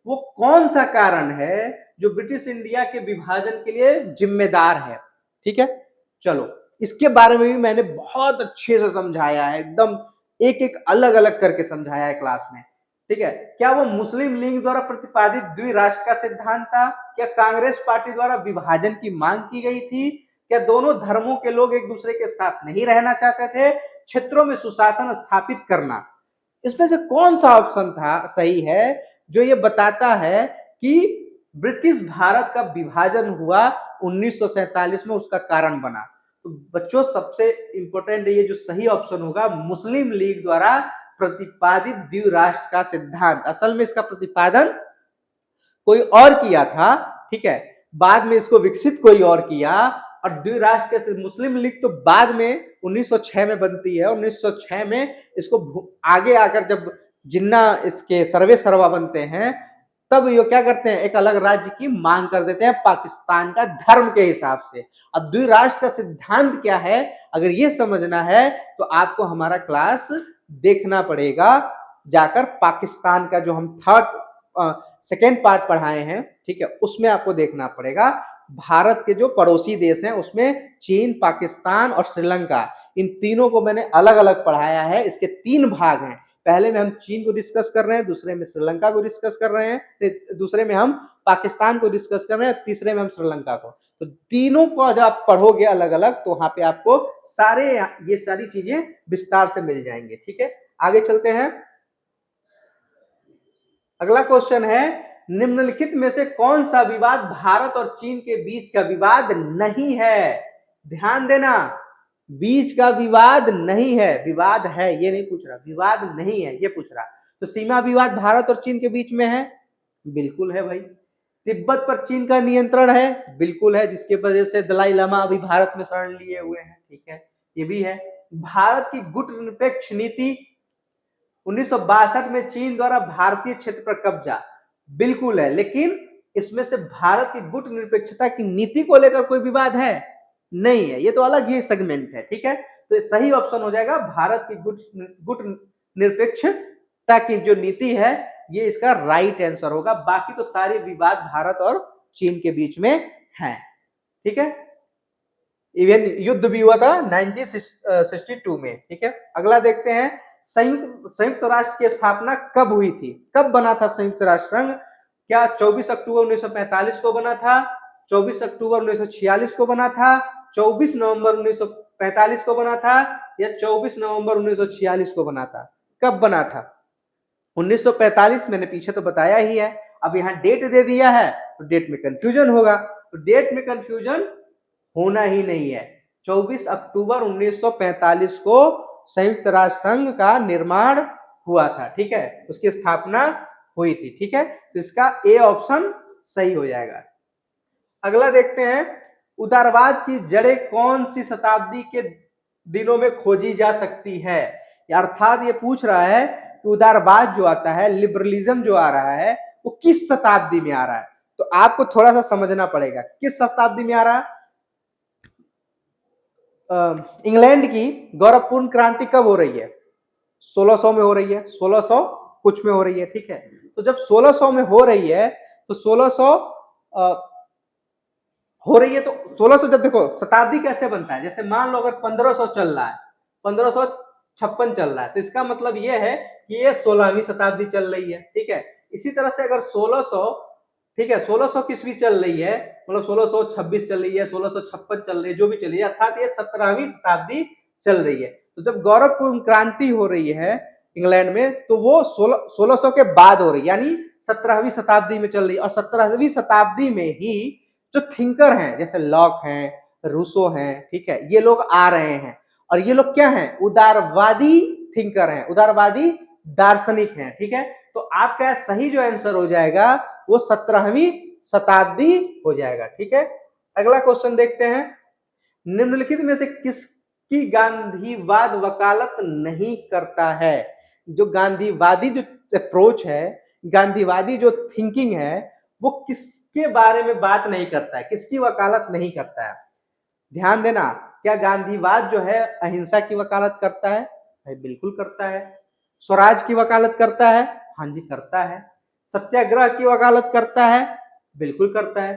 वो कौन सा कारण है जो ब्रिटिश इंडिया के विभाजन के लिए जिम्मेदार है, ठीक है। चलो इसके बारे में भी मैंने बहुत अच्छे से समझाया है, एकदम एक एक अलग अलग करके समझाया है क्लास में, ठीक है। क्या वो मुस्लिम लीग द्वारा प्रतिपादित द्विराष्ट्र का सिद्धांत था? क्या कांग्रेस पार्टी द्वारा विभाजन की मांग की गई थी? क्या दोनों धर्मों के लोग एक दूसरे के साथ नहीं रहना चाहते थे? क्षेत्रों में सुशासन स्थापित करना? इसमें से कौन सा ऑप्शन था सही है जो ये बताता है कि ब्रिटिश भारत का विभाजन हुआ 1947 में, उसका कारण बना? तो बच्चों सबसे इंपॉर्टेंट ये जो सही ऑप्शन होगा, मुस्लिम लीग द्वारा प्रतिपादित द्विराष्ट्र का सिद्धांत। असल में इसका प्रतिपादन कोई और किया था, ठीक है, बाद में इसको विकसित कोई और किया। और द्विराष्ट्र के मुस्लिम लीग तो बाद में 1906 में बनती है, 1906 में इसको आगे आकर जब जिन्ना इसके सर्वे सर्वा बनते हैं, तब ये क्या करते हैं, एक अलग राज्य की मांग कर देते हैं पाकिस्तान का धर्म के हिसाब से। अब द्विराष्ट्र का सिद्धांत क्या है, अगर ये समझना है तो आपको हमारा क्लास देखना पड़ेगा जाकर। पाकिस्तान का जो हम सेकेंड पार्ट पढ़ाए हैं, ठीक है, उसमें आपको देखना पड़ेगा। भारत के जो पड़ोसी देश हैं उसमें चीन, पाकिस्तान और श्रीलंका, इन तीनों को मैंने अलग अलग पढ़ाया है। इसके 3 भाग हैं। पहले में हम चीन को डिस्कस कर रहे हैं, दूसरे में श्रीलंका को डिस्कस कर रहे हैं, दूसरे में हम पाकिस्तान को डिस्कस कर रहे हैं, तीसरे में हम श्रीलंका को। तो तीनों को जब आप पढ़ोगे अलग अलग तो वहां पे आपको ये सारी चीजें विस्तार से मिल जाएंगे, ठीक है। आगे चलते हैं। अगला क्वेश्चन है, निम्नलिखित में से कौन सा विवाद भारत और चीन के बीच का विवाद नहीं है? ध्यान देना, बीच का विवाद नहीं है, विवाद है ये नहीं पूछ रहा, विवाद नहीं है ये पूछ रहा। तो सीमा विवाद भारत और चीन के बीच में है, बिल्कुल है भाई। तिब्बत पर चीन का नियंत्रण है, बिल्कुल है, जिसकी वजह से दलाई लामा अभी भारत में शरण लिए हुए हैं, ठीक है, ये भी है। भारत की गुटनिरपेक्ष नीति 1962 में चीन द्वारा भारतीय क्षेत्र पर कब्जा, बिल्कुल है, लेकिन इसमें से भारत की गुट निरपेक्षता की नीति को लेकर कोई विवाद है नहीं है, ये तो अलग ही सेगमेंट है, ठीक है। तो सही ऑप्शन हो जाएगा भारत की गुट निरपेक्षता की जो नीति है, ये इसका राइट आंसर होगा। बाकी तो सारे विवाद भारत और चीन के बीच में है, ठीक है। इवन युद्ध भी हुआ था 1962 में, ठीक है। अगला देखते हैं, संयुक्त राष्ट्र की स्थापना कब हुई थी, कब बना था संयुक्त राष्ट्र संघ? क्या 24 अक्टूबर 1945 को बना था, 24 अक्टूबर 1946 को बना था, 24 नवंबर 1945 को बना था, या 24 नवंबर 1946 को बना था? कब बना था? 1945 मैंने पीछे तो बताया ही है, अब यहाँ डेट दे दिया है तो डेट में कंफ्यूजन होगा, तो डेट में कंफ्यूजन होना ही नहीं है। 24 अक्टूबर 1945 को संयुक्त राष्ट्र संघ का निर्माण हुआ था, ठीक है, उसकी स्थापना हुई थी, ठीक है। तो इसका ए ऑप्शन सही हो जाएगा। अगला देखते हैं, उदारवाद की जड़ें कौन सी शताब्दी के दिनों में खोजी जा सकती है? अर्थात ये पूछ रहा है कि उदारवाद जो आता है, लिबरलिज्म जो आ रहा है, वो किस शताब्दी में आ रहा है? तो आपको थोड़ा सा समझना पड़ेगा किस शताब्दी में आ रहा है। इंग्लैंड की गौरवपूर्ण क्रांति कब हो रही है? 1600 में हो रही है, 1600 कुछ में हो रही है, ठीक है। तो जब 1600 में हो रही है तो 1600 हो रही है, तो 1600 जब देखो शताब्दी कैसे बनता है, जैसे मान लो अगर 1500 चल रहा है, 1556 चल रहा है, तो इसका मतलब ये है कि ये 16वीं शताब्दी चल रही है, ठीक है। इसी तरह से अगर 1600, ठीक है, 1600 की ईस्वी चल रही है, मतलब 1626 चल रही है, 1656 चल रही है, जो भी चल रही है, अर्थात ये 17वीं शताब्दी चल रही है। तो जब गौरवपूर्ण क्रांति हो रही है इंग्लैंड में, तो वो 1600 के बाद हो रही है, यानी 17वीं शताब्दी में चल रही है। और 17वीं शताब्दी में ही जो थिंकर हैं, जैसे लॉक हैं, रूसो हैं, ठीक है, ये लोग आ रहे हैं, और ये लोग क्या हैं? उदारवादी थिंकर हैं, उदारवादी दार्शनिक हैं, ठीक है। तो आपका सही जो आंसर हो जाएगा वो 17वीं शताब्दी हो जाएगा, ठीक है। अगला क्वेश्चन देखते हैं, निम्नलिखित में से किसकी गांधीवाद वकालत नहीं करता है? जो गांधीवादी जो अप्रोच है, गांधीवादी जो थिंकिंग है, वो किसके बारे में बात नहीं करता है, किसकी वकालत नहीं करता है? ध्यान देना, क्या गांधीवाद जो है अहिंसा की वकालत करता है? भाई बिल्कुल करता है। स्वराज की वकालत करता है? हाँ जी करता है। सत्याग्रह की वकालत करता है? बिल्कुल करता है।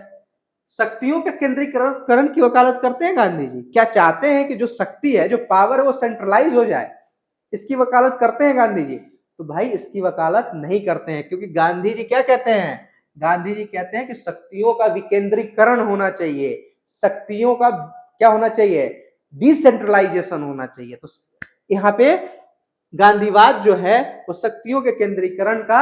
शक्तियों के केंद्रीकरण की वकालत करते हैं गांधी जी? क्या चाहते हैं कि जो शक्ति है, जो पावर है, वो सेंट्रलाइज हो जाए, इसकी वकालत करते हैं गांधी जी? तो भाई इसकी वकालत नहीं करते हैं, क्योंकि गांधी जी क्या कहते हैं? गांधी जी कहते हैं कि शक्तियों का विकेंद्रीकरण होना चाहिए, शक्तियों का क्या होना चाहिए? डिसेंट्रलाइजेशन होना चाहिए। तो यहाँ पे गांधीवाद जो है वो शक्तियों के केंद्रीकरण का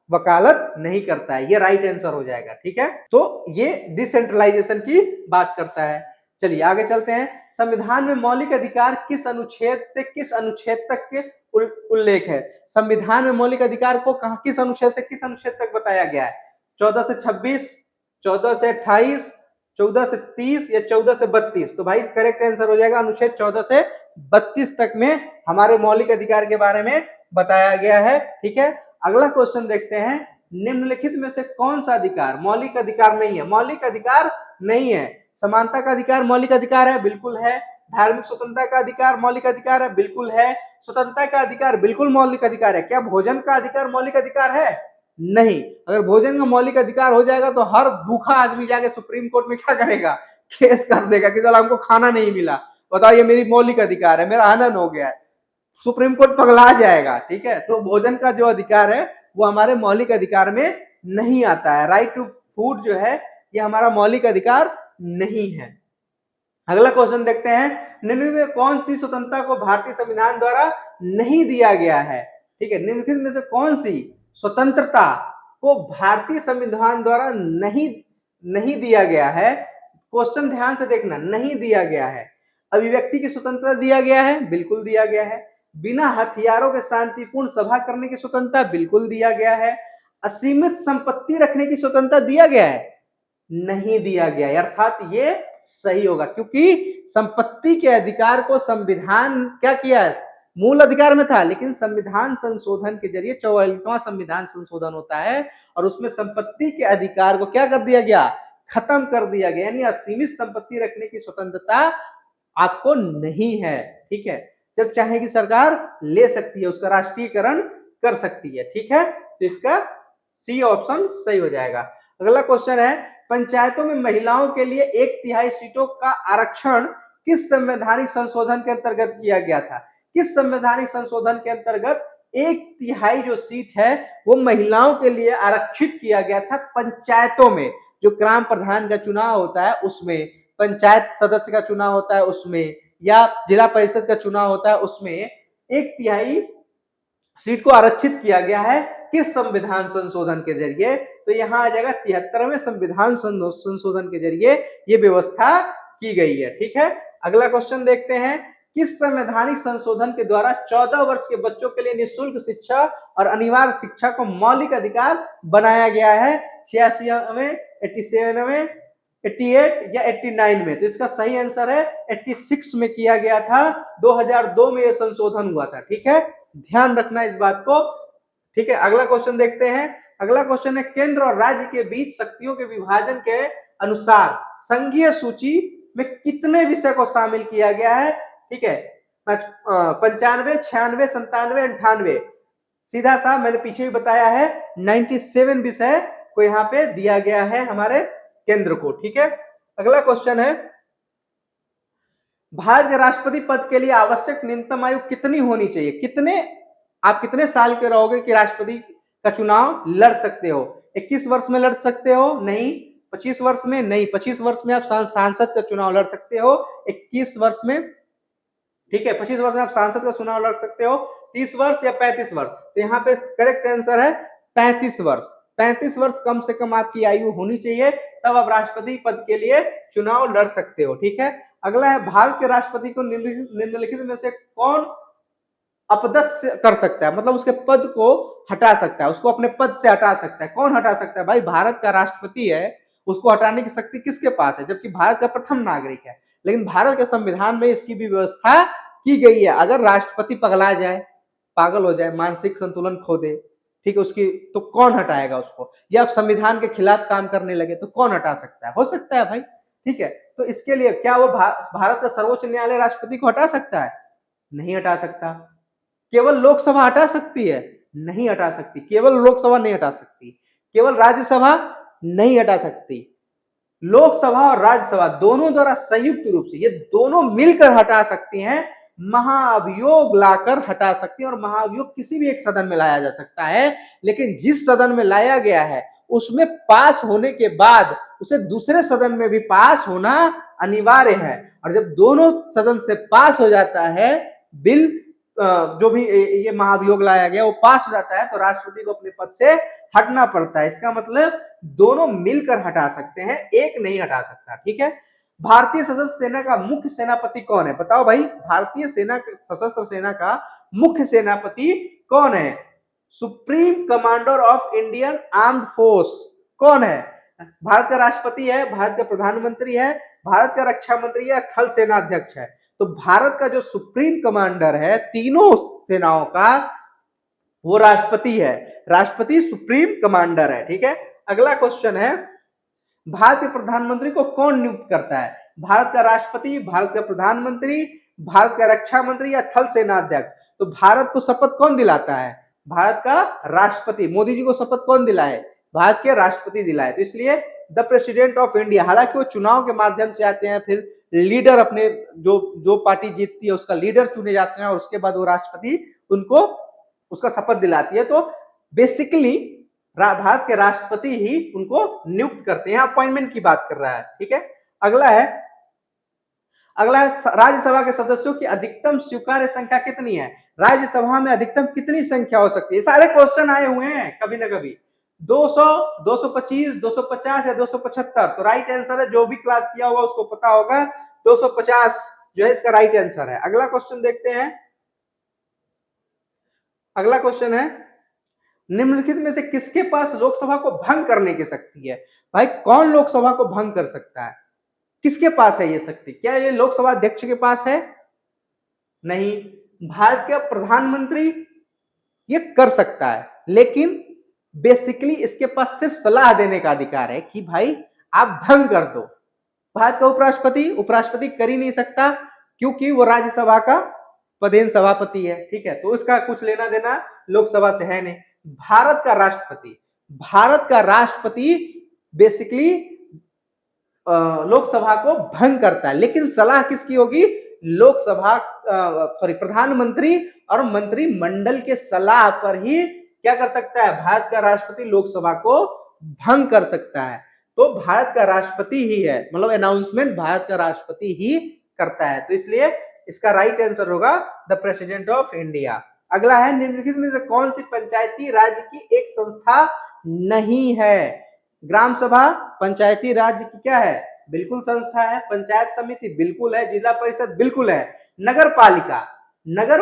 वकालत नहीं करता है, ये राइट आंसर हो जाएगा, ठीक है। तो ये डिसेंट्रलाइजेशन की बात करता है। चलिए आगे चलते हैं, संविधान में मौलिक अधिकार किस अनुच्छेद से किस अनुच्छेद तक के उल्लेख है? संविधान में मौलिक अधिकार को कहा, किस अनुच्छेद से किस अनुच्छेद तक बताया गया है? 14 से 26, 14 से 28, 14 से 30 या 14 से 32? तो भाई करेक्ट आंसर हो जाएगा अनुच्छेद 14 से 32 तक में हमारे मौलिक अधिकार के बारे में बताया गया है, ठीक है। अगला क्वेश्चन देखते हैं, निम्नलिखित में से कौन सा अधिकार मौलिक अधिकार नहीं है? मौलिक अधिकार नहीं है। समानता का अधिकार मौलिक अधिकार है? बिल्कुल है। धार्मिक स्वतंत्रता का अधिकार मौलिक अधिकार है? बिल्कुल है। स्वतंत्रता का अधिकार बिल्कुल मौलिक अधिकार है। क्या भोजन का अधिकार मौलिक अधिकार है? नहीं। अगर भोजन का मौलिक अधिकार हो जाएगा तो हर भूखा आदमी जाके सुप्रीम कोर्ट में क्या करेगा? केस कर देगा कि चलो हमको खाना नहीं मिला, बताओ ये मेरी मौलिक अधिकार है, मेरा हनन हो गया है, सुप्रीम कोर्ट पगला जाएगा, ठीक है। तो भोजन का जो अधिकार है वो हमारे मौलिक अधिकार में नहीं आता है। राइट टू फूड जो है ये हमारा मौलिक अधिकार नहीं है। अगला क्वेश्चन देखते हैं, निम्नलिखित में कौन सी स्वतंत्रता को भारतीय संविधान द्वारा नहीं दिया गया है? ठीक है, निम्नलिखित में से कौन सी स्वतंत्रता को भारतीय संविधान द्वारा नहीं दिया गया है? क्वेश्चन ध्यान से देखना, नहीं दिया गया है। अभिव्यक्ति की स्वतंत्रता दिया गया है, बिल्कुल दिया गया है। बिना हथियारों के शांतिपूर्ण सभा करने की स्वतंत्रता बिल्कुल दिया गया है। असीमित संपत्ति रखने की स्वतंत्रता दिया गया है, नहीं दिया गया है। अर्थात ये सही होगा, क्योंकि संपत्ति के अधिकार को संविधान क्या किया है, मूल अधिकार में था, लेकिन संविधान संशोधन के जरिए 44वां संविधान संशोधन होता है और उसमें संपत्ति के अधिकार को क्या कर दिया गया, खत्म कर दिया गया। यानी असीमित संपत्ति रखने की स्वतंत्रता आपको नहीं है, ठीक है। जब चाहेगी सरकार ले सकती है, उसका राष्ट्रीयकरण कर सकती है, ठीक है। तो इसका सी ऑप्शन सही हो जाएगा। अगला क्वेश्चन है, पंचायतों में महिलाओं के लिए 1/3 सीटों का आरक्षण किस संवैधानिक संशोधन के अंतर्गत किया गया था? किस संवैधानिक संशोधन के अंतर्गत 1/3 जो सीट है वो महिलाओं के लिए आरक्षित किया गया था? पंचायतों में जो ग्राम प्रधान का चुनाव होता है उसमें, पंचायत सदस्य का चुनाव होता है उसमें, या जिला परिषद का चुनाव होता है उसमें 1/3 सीट को आरक्षित किया गया है किस संविधान संशोधन के जरिए? तो यहां आ जाएगा 73वें संविधान संशोधन के जरिए ये व्यवस्था की गई है, ठीक है। अगला क्वेश्चन देखते हैं, किस संवैधानिक संशोधन के द्वारा 14 वर्ष के बच्चों के लिए निःशुल्क शिक्षा और अनिवार्य शिक्षा को मौलिक अधिकार बनाया गया है? 86वें, 87वें, 88 या 89 में? तो इसका सही आंसर है 86 में किया गया था, 2002 में यह संशोधन हुआ था, ठीक है। ध्यान रखना इस बात को, ठीक है। अगला क्वेश्चन देखते हैं। अगला क्वेश्चन है, केंद्र और राज्य के बीच शक्तियों के विभाजन के अनुसार संघीय सूची में कितने विषय को शामिल किया गया है? ठीक है, 95, 96, 97, 98। सीधा सा मैंने पीछे भी बताया है 97 विषय को यहाँ पे दिया गया है हमारे केंद्र को, ठीक है। अगला क्वेश्चन है, भारत के राष्ट्रपति पद के लिए आवश्यक न्यूनतम आयु कितनी होनी चाहिए? आप कितने साल के रहोगे कि राष्ट्रपति का चुनाव लड़ सकते हो? 21 वर्ष में लड़ सकते हो? नहीं। 25 वर्ष में? नहीं। 25 वर्ष में आप सांसद का चुनाव लड़ सकते हो। 21 वर्ष में, ठीक है, 25 वर्ष में आप सांसद का चुनाव लड़ सकते हो। 30 वर्ष या 35 वर्ष? तो यहाँ पे करेक्ट आंसर है 35 वर्ष। 35 वर्ष कम से कम आपकी आयु होनी चाहिए, तब आप राष्ट्रपति पद के लिए चुनाव लड़ सकते हो, ठीक है। अगला है, भारत के राष्ट्रपति को निम्नलिखित में से कौन अपदस्थ कर सकता है? मतलब उसके पद को हटा सकता है, उसको अपने पद से हटा सकता है। कौन हटा सकता है? भाई भारत का राष्ट्रपति है, उसको हटाने की शक्ति किसके पास है? जबकि भारत का प्रथम नागरिक है। लेकिन भारत के संविधान में इसकी भी व्यवस्था की गई है, अगर राष्ट्रपति पगला जाए, पागल हो जाए, मानसिक संतुलन खो दे, ठीक है, उसकी तो कौन हटाएगा उसको? या संविधान के खिलाफ काम करने लगे तो कौन हटा सकता है? हो सकता है भाई, ठीक है। तो इसके लिए क्या वो भारत का सर्वोच्च न्यायालय राष्ट्रपति को हटा सकता है? नहीं हटा सकता। केवल लोकसभा हटा सकती है? नहीं हटा सकती। केवल लोकसभा नहीं हटा सकती। केवल राज्यसभा नहीं हटा सकती। लोकसभा और राज्यसभा दोनों द्वारा संयुक्त रूप से ये दोनों मिलकर हटा सकती हैं, महाअभियोग लाकर हटा सकती हैं। और महाअभियोग किसी भी एक सदन में लाया जा सकता है, लेकिन जिस सदन में लाया गया है उसमें पास होने के बाद उसे दूसरे सदन में भी पास होना अनिवार्य है। और जब दोनों सदन से पास हो जाता है बिल, जो भी ये महाभियोग लाया गया वो पास हो जाता है, तो राष्ट्रपति को अपने पद से हटना पड़ता है। इसका मतलब दोनों मिलकर हटा सकते हैं, एक नहीं हटा सकता, ठीक है। भारतीय सशस्त्र सेना का मुख्य सेनापति कौन है? बताओ भाई, भारतीय सेना, सशस्त्र सेना का मुख्य सेनापति कौन है? Supreme commander of Indian armed force कौन है? भारत का राष्ट्रपति है, भारत का प्रधानमंत्री है, भारत का रक्षा मंत्री है, थल सेना अध्यक्ष है। तो भारत का जो सुप्रीम कमांडर है तीनों सेनाओं का, वो राष्ट्रपति है। राष्ट्रपति सुप्रीम कमांडर है, ठीक है। अगला क्वेश्चन है, भारत के प्रधानमंत्री को कौन नियुक्त करता है? भारत का राष्ट्रपति, भारत का प्रधानमंत्री, भारत का रक्षा मंत्री या थल सेना अध्यक्ष? तो भारत को शपथ कौन दिलाता है? भारत का राष्ट्रपति। मोदी जी को शपथ कौन दिलाए? भारत के राष्ट्रपति दिलाए। तो इसलिए द प्रेसिडेंट ऑफ इंडिया, हालांकि वो चुनाव के माध्यम से आते हैं, फिर लीडर अपने जो पार्टी जीतती है उसका लीडर चुने जाते हैं और उसके बाद वो राष्ट्रपति उनको उसका शपथ दिलाती है। तो बेसिकली भारत के राष्ट्रपति ही उनको नियुक्त करते हैं, अपॉइंटमेंट की बात कर रहा है, ठीक है। अगला है राज्यसभा के सदस्यों की अधिकतम स्वीकार्य संख्या कितनी है? राज्यसभा में अधिकतम कितनी संख्या हो सकती है? सारे क्वेश्चन आए हुए हैं कभी ना कभी। 200, 225, 250 या 275? तो राइट आंसर है, जो भी क्लास किया होगा उसको पता होगा, 250 जो है इसका राइट आंसर है। अगला क्वेश्चन देखते हैं। अगला क्वेश्चन है, निम्नलिखित में से किसके पास लोकसभा को भंग करने की शक्ति है? भाई कौन लोकसभा को भंग कर सकता है? किसके पास है ये शक्ति? क्या ये लोकसभा अध्यक्ष के पास है? नहीं। भारत के प्रधानमंत्री ये कर सकता है, लेकिन बेसिकली इसके पास सिर्फ सलाह देने का अधिकार है कि भाई आप भंग कर दो। भारत का उपराष्ट्रपति कर ही नहीं सकता, क्योंकि वो राज्यसभा का पदेन सभापति है, ठीक है, तो उसका कुछ लेना देना लोकसभा से है नहीं। भारत का राष्ट्रपति बेसिकली लोकसभा को भंग करता है, लेकिन सलाह किसकी होगी? प्रधानमंत्री और मंत्रिमंडल के सलाह पर ही क्या कर सकता है? भारत का राष्ट्रपति लोकसभा को भंग कर सकता है। तो भारत का राष्ट्रपति ही है, मतलब अनाउंसमेंट भारत का राष्ट्रपति ही करता है, तो इसलिए इसका राइट आंसर होगा द प्रेसिडेंट ऑफ इंडिया। अगला है, निम्नलिखित में से कौन सी पंचायती राज की एक संस्था नहीं है? ग्राम सभा पंचायती राज की क्या है? बिल्कुल संस्था है। पंचायत समिति बिल्कुल है। जिला परिषद बिल्कुल है। नगर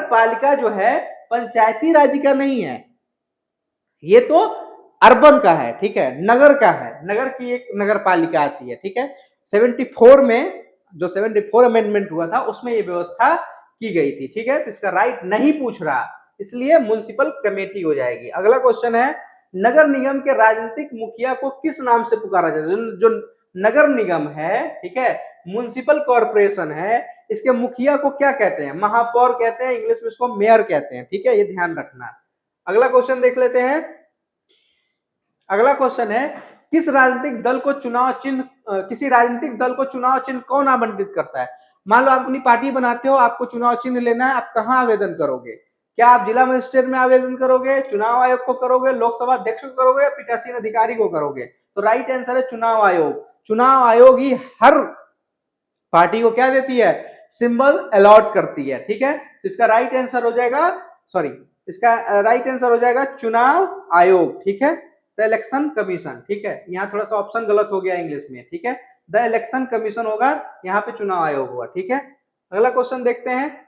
पालिका जो है पंचायती राज का नहीं है, ये तो अर्बन का है, ठीक है, नगर का है। नगर की एक नगर पालिका आती है, ठीक है। 74 में जो 74 अमेंडमेंट हुआ था उसमें ये व्यवस्था की गई थी, ठीक है। तो इसका राइट नहीं पूछ रहा, इसलिए म्युनिसिपल कमेटी हो जाएगी। अगला क्वेश्चन है, नगर निगम के राजनीतिक मुखिया को किस नाम से पुकारा जाता है? जो नगर निगम है, ठीक है, म्युनिसिपल कॉर्पोरेशन है, इसके मुखिया को क्या कहते हैं? महापौर कहते हैं, इंग्लिश में इसको मेयर कहते हैं, ठीक है, ये ध्यान रखना। अगला क्वेश्चन देख लेते हैं। अगला क्वेश्चन है, किसी राजनीतिक दल को चुनाव चिन्ह कौन आवंटित करता है? मान लो आप अपनी पार्टी बनाते हो, आपको चुनाव चिन्ह लेना है, आप कहां आवेदन करोगे? क्या आप जिला मजिस्ट्रेट में आवेदन करोगे, चुनाव आयोग को करोगे, लोकसभा अध्यक्ष को करोगे, या पीठासीन अधिकारी को करोगे? तो राइट आंसर है चुनाव आयोग। चुनाव आयोग ही हर पार्टी को क्या देती है? सिंबल अलॉट करती है, ठीक है। तो इसका राइट आंसर हो जाएगा चुनाव आयोग, ठीक है, द इलेक्शन कमीशन, ठीक है। यहाँ थोड़ा सा ऑप्शन गलत हो गया इंग्लिश में, ठीक है, द इलेक्शन कमीशन होगा, यहाँ पे चुनाव आयोग हुआ, ठीक है। अगला क्वेश्चन देखते हैं,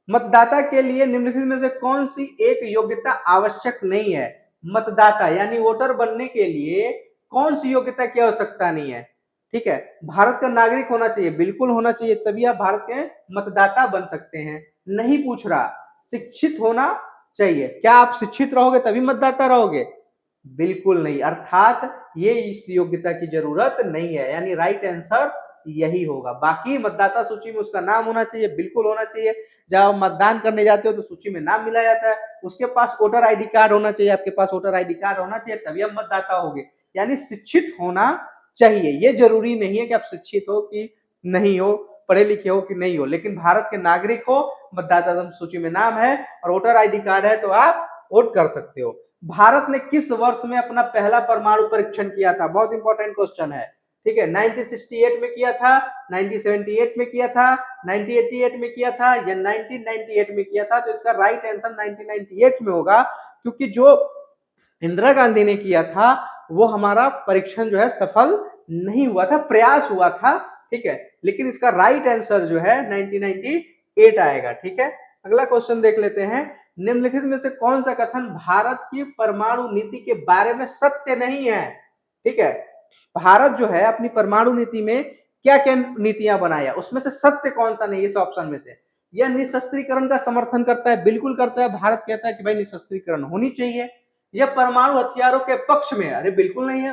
मतदाता के लिए निम्नलिखित में से कौन सी एक योग्यता आवश्यक नहीं है? मतदाता यानी वोटर बनने के लिए कौन सी योग्यता की आवश्यकता नहीं है? ठीक है, भारत का नागरिक होना चाहिए, बिल्कुल होना चाहिए, तभी आप भारत के मतदाता बन सकते हैं। नहीं पूछ रहा, शिक्षित होना चाहिए। क्या आप शिक्षित रहोगे तभी मतदाता रहोगे? बिल्कुल नहीं, अर्थात ये इस योग्यता की जरूरत नहीं है, यानी राइट आंसर यही होगा। बाकी मतदाता सूची में उसका नाम होना चाहिए, बिल्कुल होना चाहिए। जब आप मतदान करने जाते हो तो सूची में नाम मिला जाता है, उसके पास वोटर आईडी कार्ड होना चाहिए, आपके पास वोटर आईडी कार्ड होना चाहिए, तभी आप मतदाता होगे। यानी शिक्षित होना चाहिए, ये जरूरी नहीं है कि आप शिक्षित हो कि नहीं हो, पढ़े लिखे हो कि नहीं हो, लेकिन भारत के नागरिक हो, मतदाता सूची में नाम है और वोटर आईडी कार्ड है तो आप वोट कर सकते हो। भारत ने किस वर्ष में अपना पहला परमाणु परीक्षण किया था? बहुत इंपॉर्टेंट क्वेश्चन है, ठीक है। 1968 में किया था, 1978 में किया था, 1988 में किया था, या 1998 में किया था? तो इसका राइट आंसर 1998 में होगा, क्योंकि जो इंदिरा गांधी ने किया था वो हमारा परीक्षण जो है सफल नहीं हुआ था, प्रयास हुआ था, ठीक है, लेकिन इसका राइट आंसर जो है 1998 आएगा, ठीक है। अगला क्वेश्चन देख लेते हैं, निम्नलिखित में से कौन सा कथन भारत की परमाणु नीति के बारे में सत्य नहीं है? ठीक है, भारत जो है अपनी परमाणु नीति में क्या क्या नीतियां बनाया, उसमें से सत्य कौन सा नहीं है? इस ऑप्शन में से यह निशस्त्रीकरण का समर्थन करता है, बिल्कुल करता है, भारत कहता है कि भाई निशस्त्रीकरण होनी चाहिए। यह परमाणु हथियारों के पक्ष में, अरे बिल्कुल नहीं है,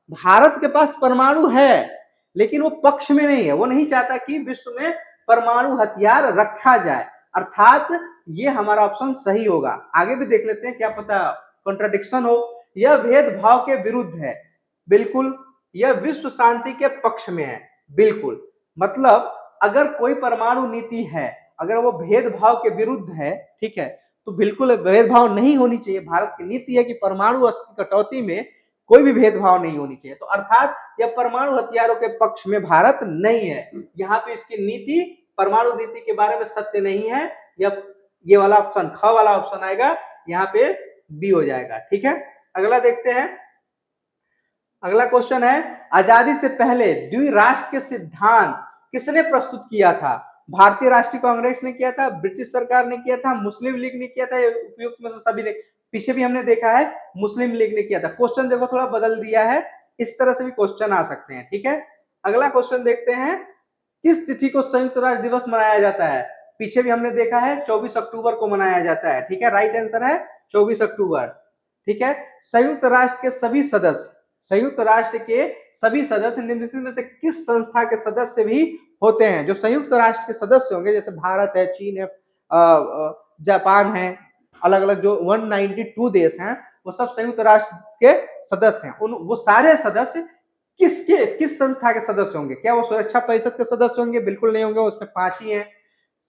भारत के पास परमाणु है लेकिन वो पक्ष में नहीं है, वो नहीं चाहता कि विश्व में परमाणु हथियार रखा जाए, अर्थात ये हमारा ऑप्शन सही होगा। आगे भी देख लेते हैं, क्या पता कॉन्ट्राडिक्शन हो। यह भेदभाव के विरुद्ध है, बिल्कुल। यह विश्व शांति के पक्ष में है, बिल्कुल। मतलब अगर कोई परमाणु नीति है, अगर वो भेदभाव के विरुद्ध है, ठीक है, तो बिल्कुल भेदभाव नहीं होनी चाहिए। भारत की नीति है कि परमाणु कटौती में कोई भी भेदभाव नहीं होनी चाहिए, तो अर्थात यह परमाणु हथियारों के पक्ष में भारत नहीं है। यहाँ पे इसकी नीति, परमाणु नीति के बारे में सत्य नहीं है, ये वाला ऑप्शन, ख वाला ऑप्शन आएगा, यहाँ पे बी हो जाएगा, ठीक है। अगला देखते हैं, अगला क्वेश्चन है, आजादी से पहले द्विराष्ट्र के सिद्धांत किसने प्रस्तुत किया था? भारतीय राष्ट्रीय कांग्रेस ने किया था, ब्रिटिश सरकार ने किया था, मुस्लिम लीग ने किया था, या उपयुक्त में से सभी ने? पीछे भी हमने देखा है मुस्लिम लीग ने किया था। क्वेश्चन देखो थोड़ा बदल दिया है, इस तरह से भी क्वेश्चन आ सकते हैं, ठीक है। अगला क्वेश्चन देखते हैं, किस तिथि को संयुक्त राष्ट्र दिवस मनाया जाता है? पीछे भी हमने देखा है 24 अक्टूबर को मनाया जाता है, ठीक है। राइट आंसर है 24 अक्टूबर, ठीक है। संयुक्त राष्ट्र के सभी सदस्य, संयुक्त राष्ट्र के सभी सदस्य निम्नलिखित में से किस संस्था के सदस्य भी होते हैं? जो संयुक्त राष्ट्र के सदस्य होंगे, जैसे भारत है, चीन है, जापान है, अलग अलग जो 192 देश हैं, वो सब संयुक्त राष्ट्र के सदस्य हैं। वो सारे सदस्य किस संस्था के सदस्य होंगे? क्या वो सुरक्षा परिषद के सदस्य होंगे? बिल्कुल नहीं होंगे, उसमें 5 ही हैं।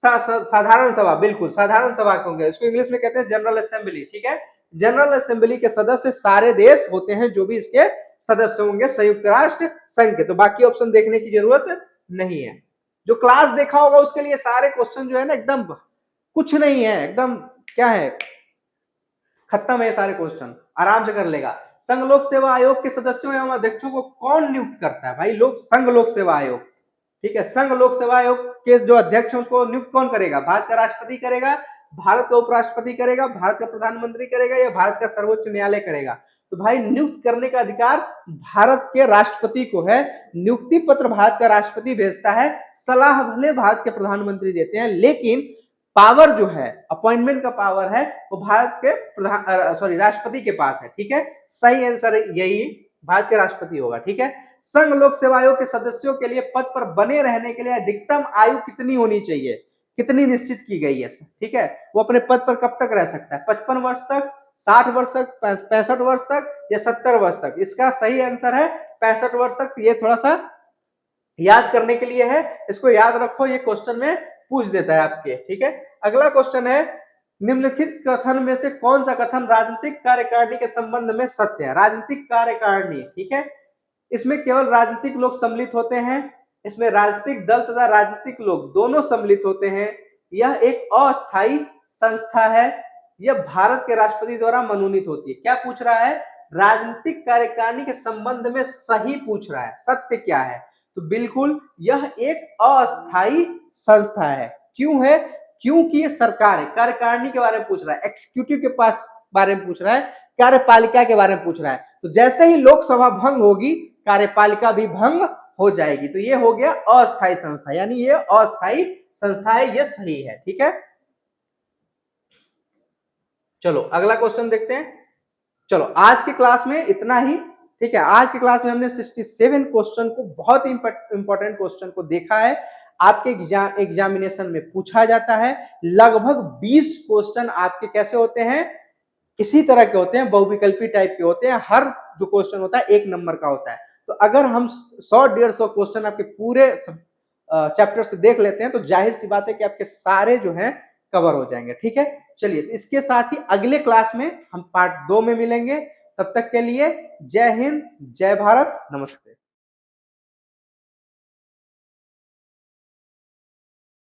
साधारण सभा, बिल्कुल साधारण सभा के होंगे, इसको इंग्लिश में कहते हैं जनरल असेंबली, ठीक है। जनरल असेंबली के सदस्य सारे देश होते हैं जो भी इसके सदस्य होंगे संयुक्त राष्ट्र संघ के। तो बाकी ऑप्शन देखने की जरूरत नहीं है। जो क्लास देखा होगा उसके लिए सारे क्वेश्चन जो है ना एकदम कुछ नहीं है, एकदम क्या है, खत्म है सारे क्वेश्चन, आराम से कर लेगा। संघ लोक सेवा आयोग के सदस्यों एवं अध्यक्षों को कौन नियुक्त करता है? भाई संघ लोक सेवा आयोग, ठीक है। संघ लोक सेवा आयोग के जो अध्यक्ष है उसको नियुक्त कौन करेगा? भारत का राष्ट्रपति करेगा, भारत का उपराष्ट्रपति करेगा, भारत का प्रधानमंत्री करेगा, या भारत का सर्वोच्च न्यायालय करेगा? तो भाई नियुक्त करने का अधिकार भारत के राष्ट्रपति को है। नियुक्ति पत्र भारत का राष्ट्रपति भेजता है, सलाह भले भारत के प्रधानमंत्री देते हैं, लेकिन पावर जो है, अपॉइंटमेंट का पावर है, वो भारत के राष्ट्रपति के पास है, ठीक है। सही आंसर यही भारत के राष्ट्रपति होगा, ठीक है। संघ लोक सेवा आयोग के सदस्यों के लिए पद पर बने रहने के लिए अधिकतम आयु कितनी होनी चाहिए? कितनी निश्चित की गई है, ठीक है। वो अपने पद पर कब तक रह सकता है? 55 वर्ष तक, 60 वर्ष तक, 65 वर्ष तक, या 70 वर्ष तक? इसका सही आंसर है 65 वर्ष तक। ये थोड़ा सा याद करने के लिए है, इसको याद रखो, ये क्वेश्चन में पूछ देता है आपके, ठीक है। अगला क्वेश्चन है, निम्नलिखित कथन में से कौन सा कथन राजनीतिक कार्यकारिणी के संबंध में सत्य है? राजनीतिक कार्यकारिणी, ठीक है, इसमें केवल राजनीतिक लोग सम्मिलित होते हैं, इसमें राजनीतिक दल तथा राजनीतिक लोग दोनों सम्मिलित होते हैं। यह एक अस्थायी संस्था है, यह भारत के राष्ट्रपति द्वारा मनोनीत होती है। क्या पूछ रहा है? राजनीतिक कार्यकारिणी के संबंध में सही पूछ रहा है, सत्य क्या है? तो बिल्कुल यह एक अस्थायी संस्था है। क्यों है? क्योंकि ये सरकार है। कार्यकारिणी के बारे में पूछ रहा है, एक्सिक्यूटिव के पास बारे में पूछ रहा है, कार्यपालिका के बारे में पूछ रहा है। तो जैसे ही लोकसभा भंग होगी, कार्यपालिका भी भंग हो जाएगी। तो ये हो गया अस्थायी संस्था, यानी ये अस्थायी संस्था है, ये सही है, ठीक है। चलो अगला क्वेश्चन देखते हैं। चलो आज की क्लास में इतना ही, ठीक है। आज की क्लास में हमने 67 क्वेश्चन को, बहुत ही इंपॉर्टेंट क्वेश्चन को देखा है। आपके एग्जामिनेशन में पूछा जाता है। लगभग 20 क्वेश्चन आपके कैसे होते हैं? इसी तरह के होते हैं, बहुविकल्पी टाइप के होते हैं। हर जो क्वेश्चन होता है 1 नंबर का होता है। तो अगर हम 100-150 क्वेश्चन आपके पूरे चैप्टर से देख लेते हैं तो जाहिर सी बात है कि आपके सारे जो हैं कवर हो जाएंगे, ठीक है। चलिए, तो इसके साथ ही अगले क्लास में हम पार्ट 2 में मिलेंगे। तब तक के लिए जय हिंद, जय भारत, नमस्ते।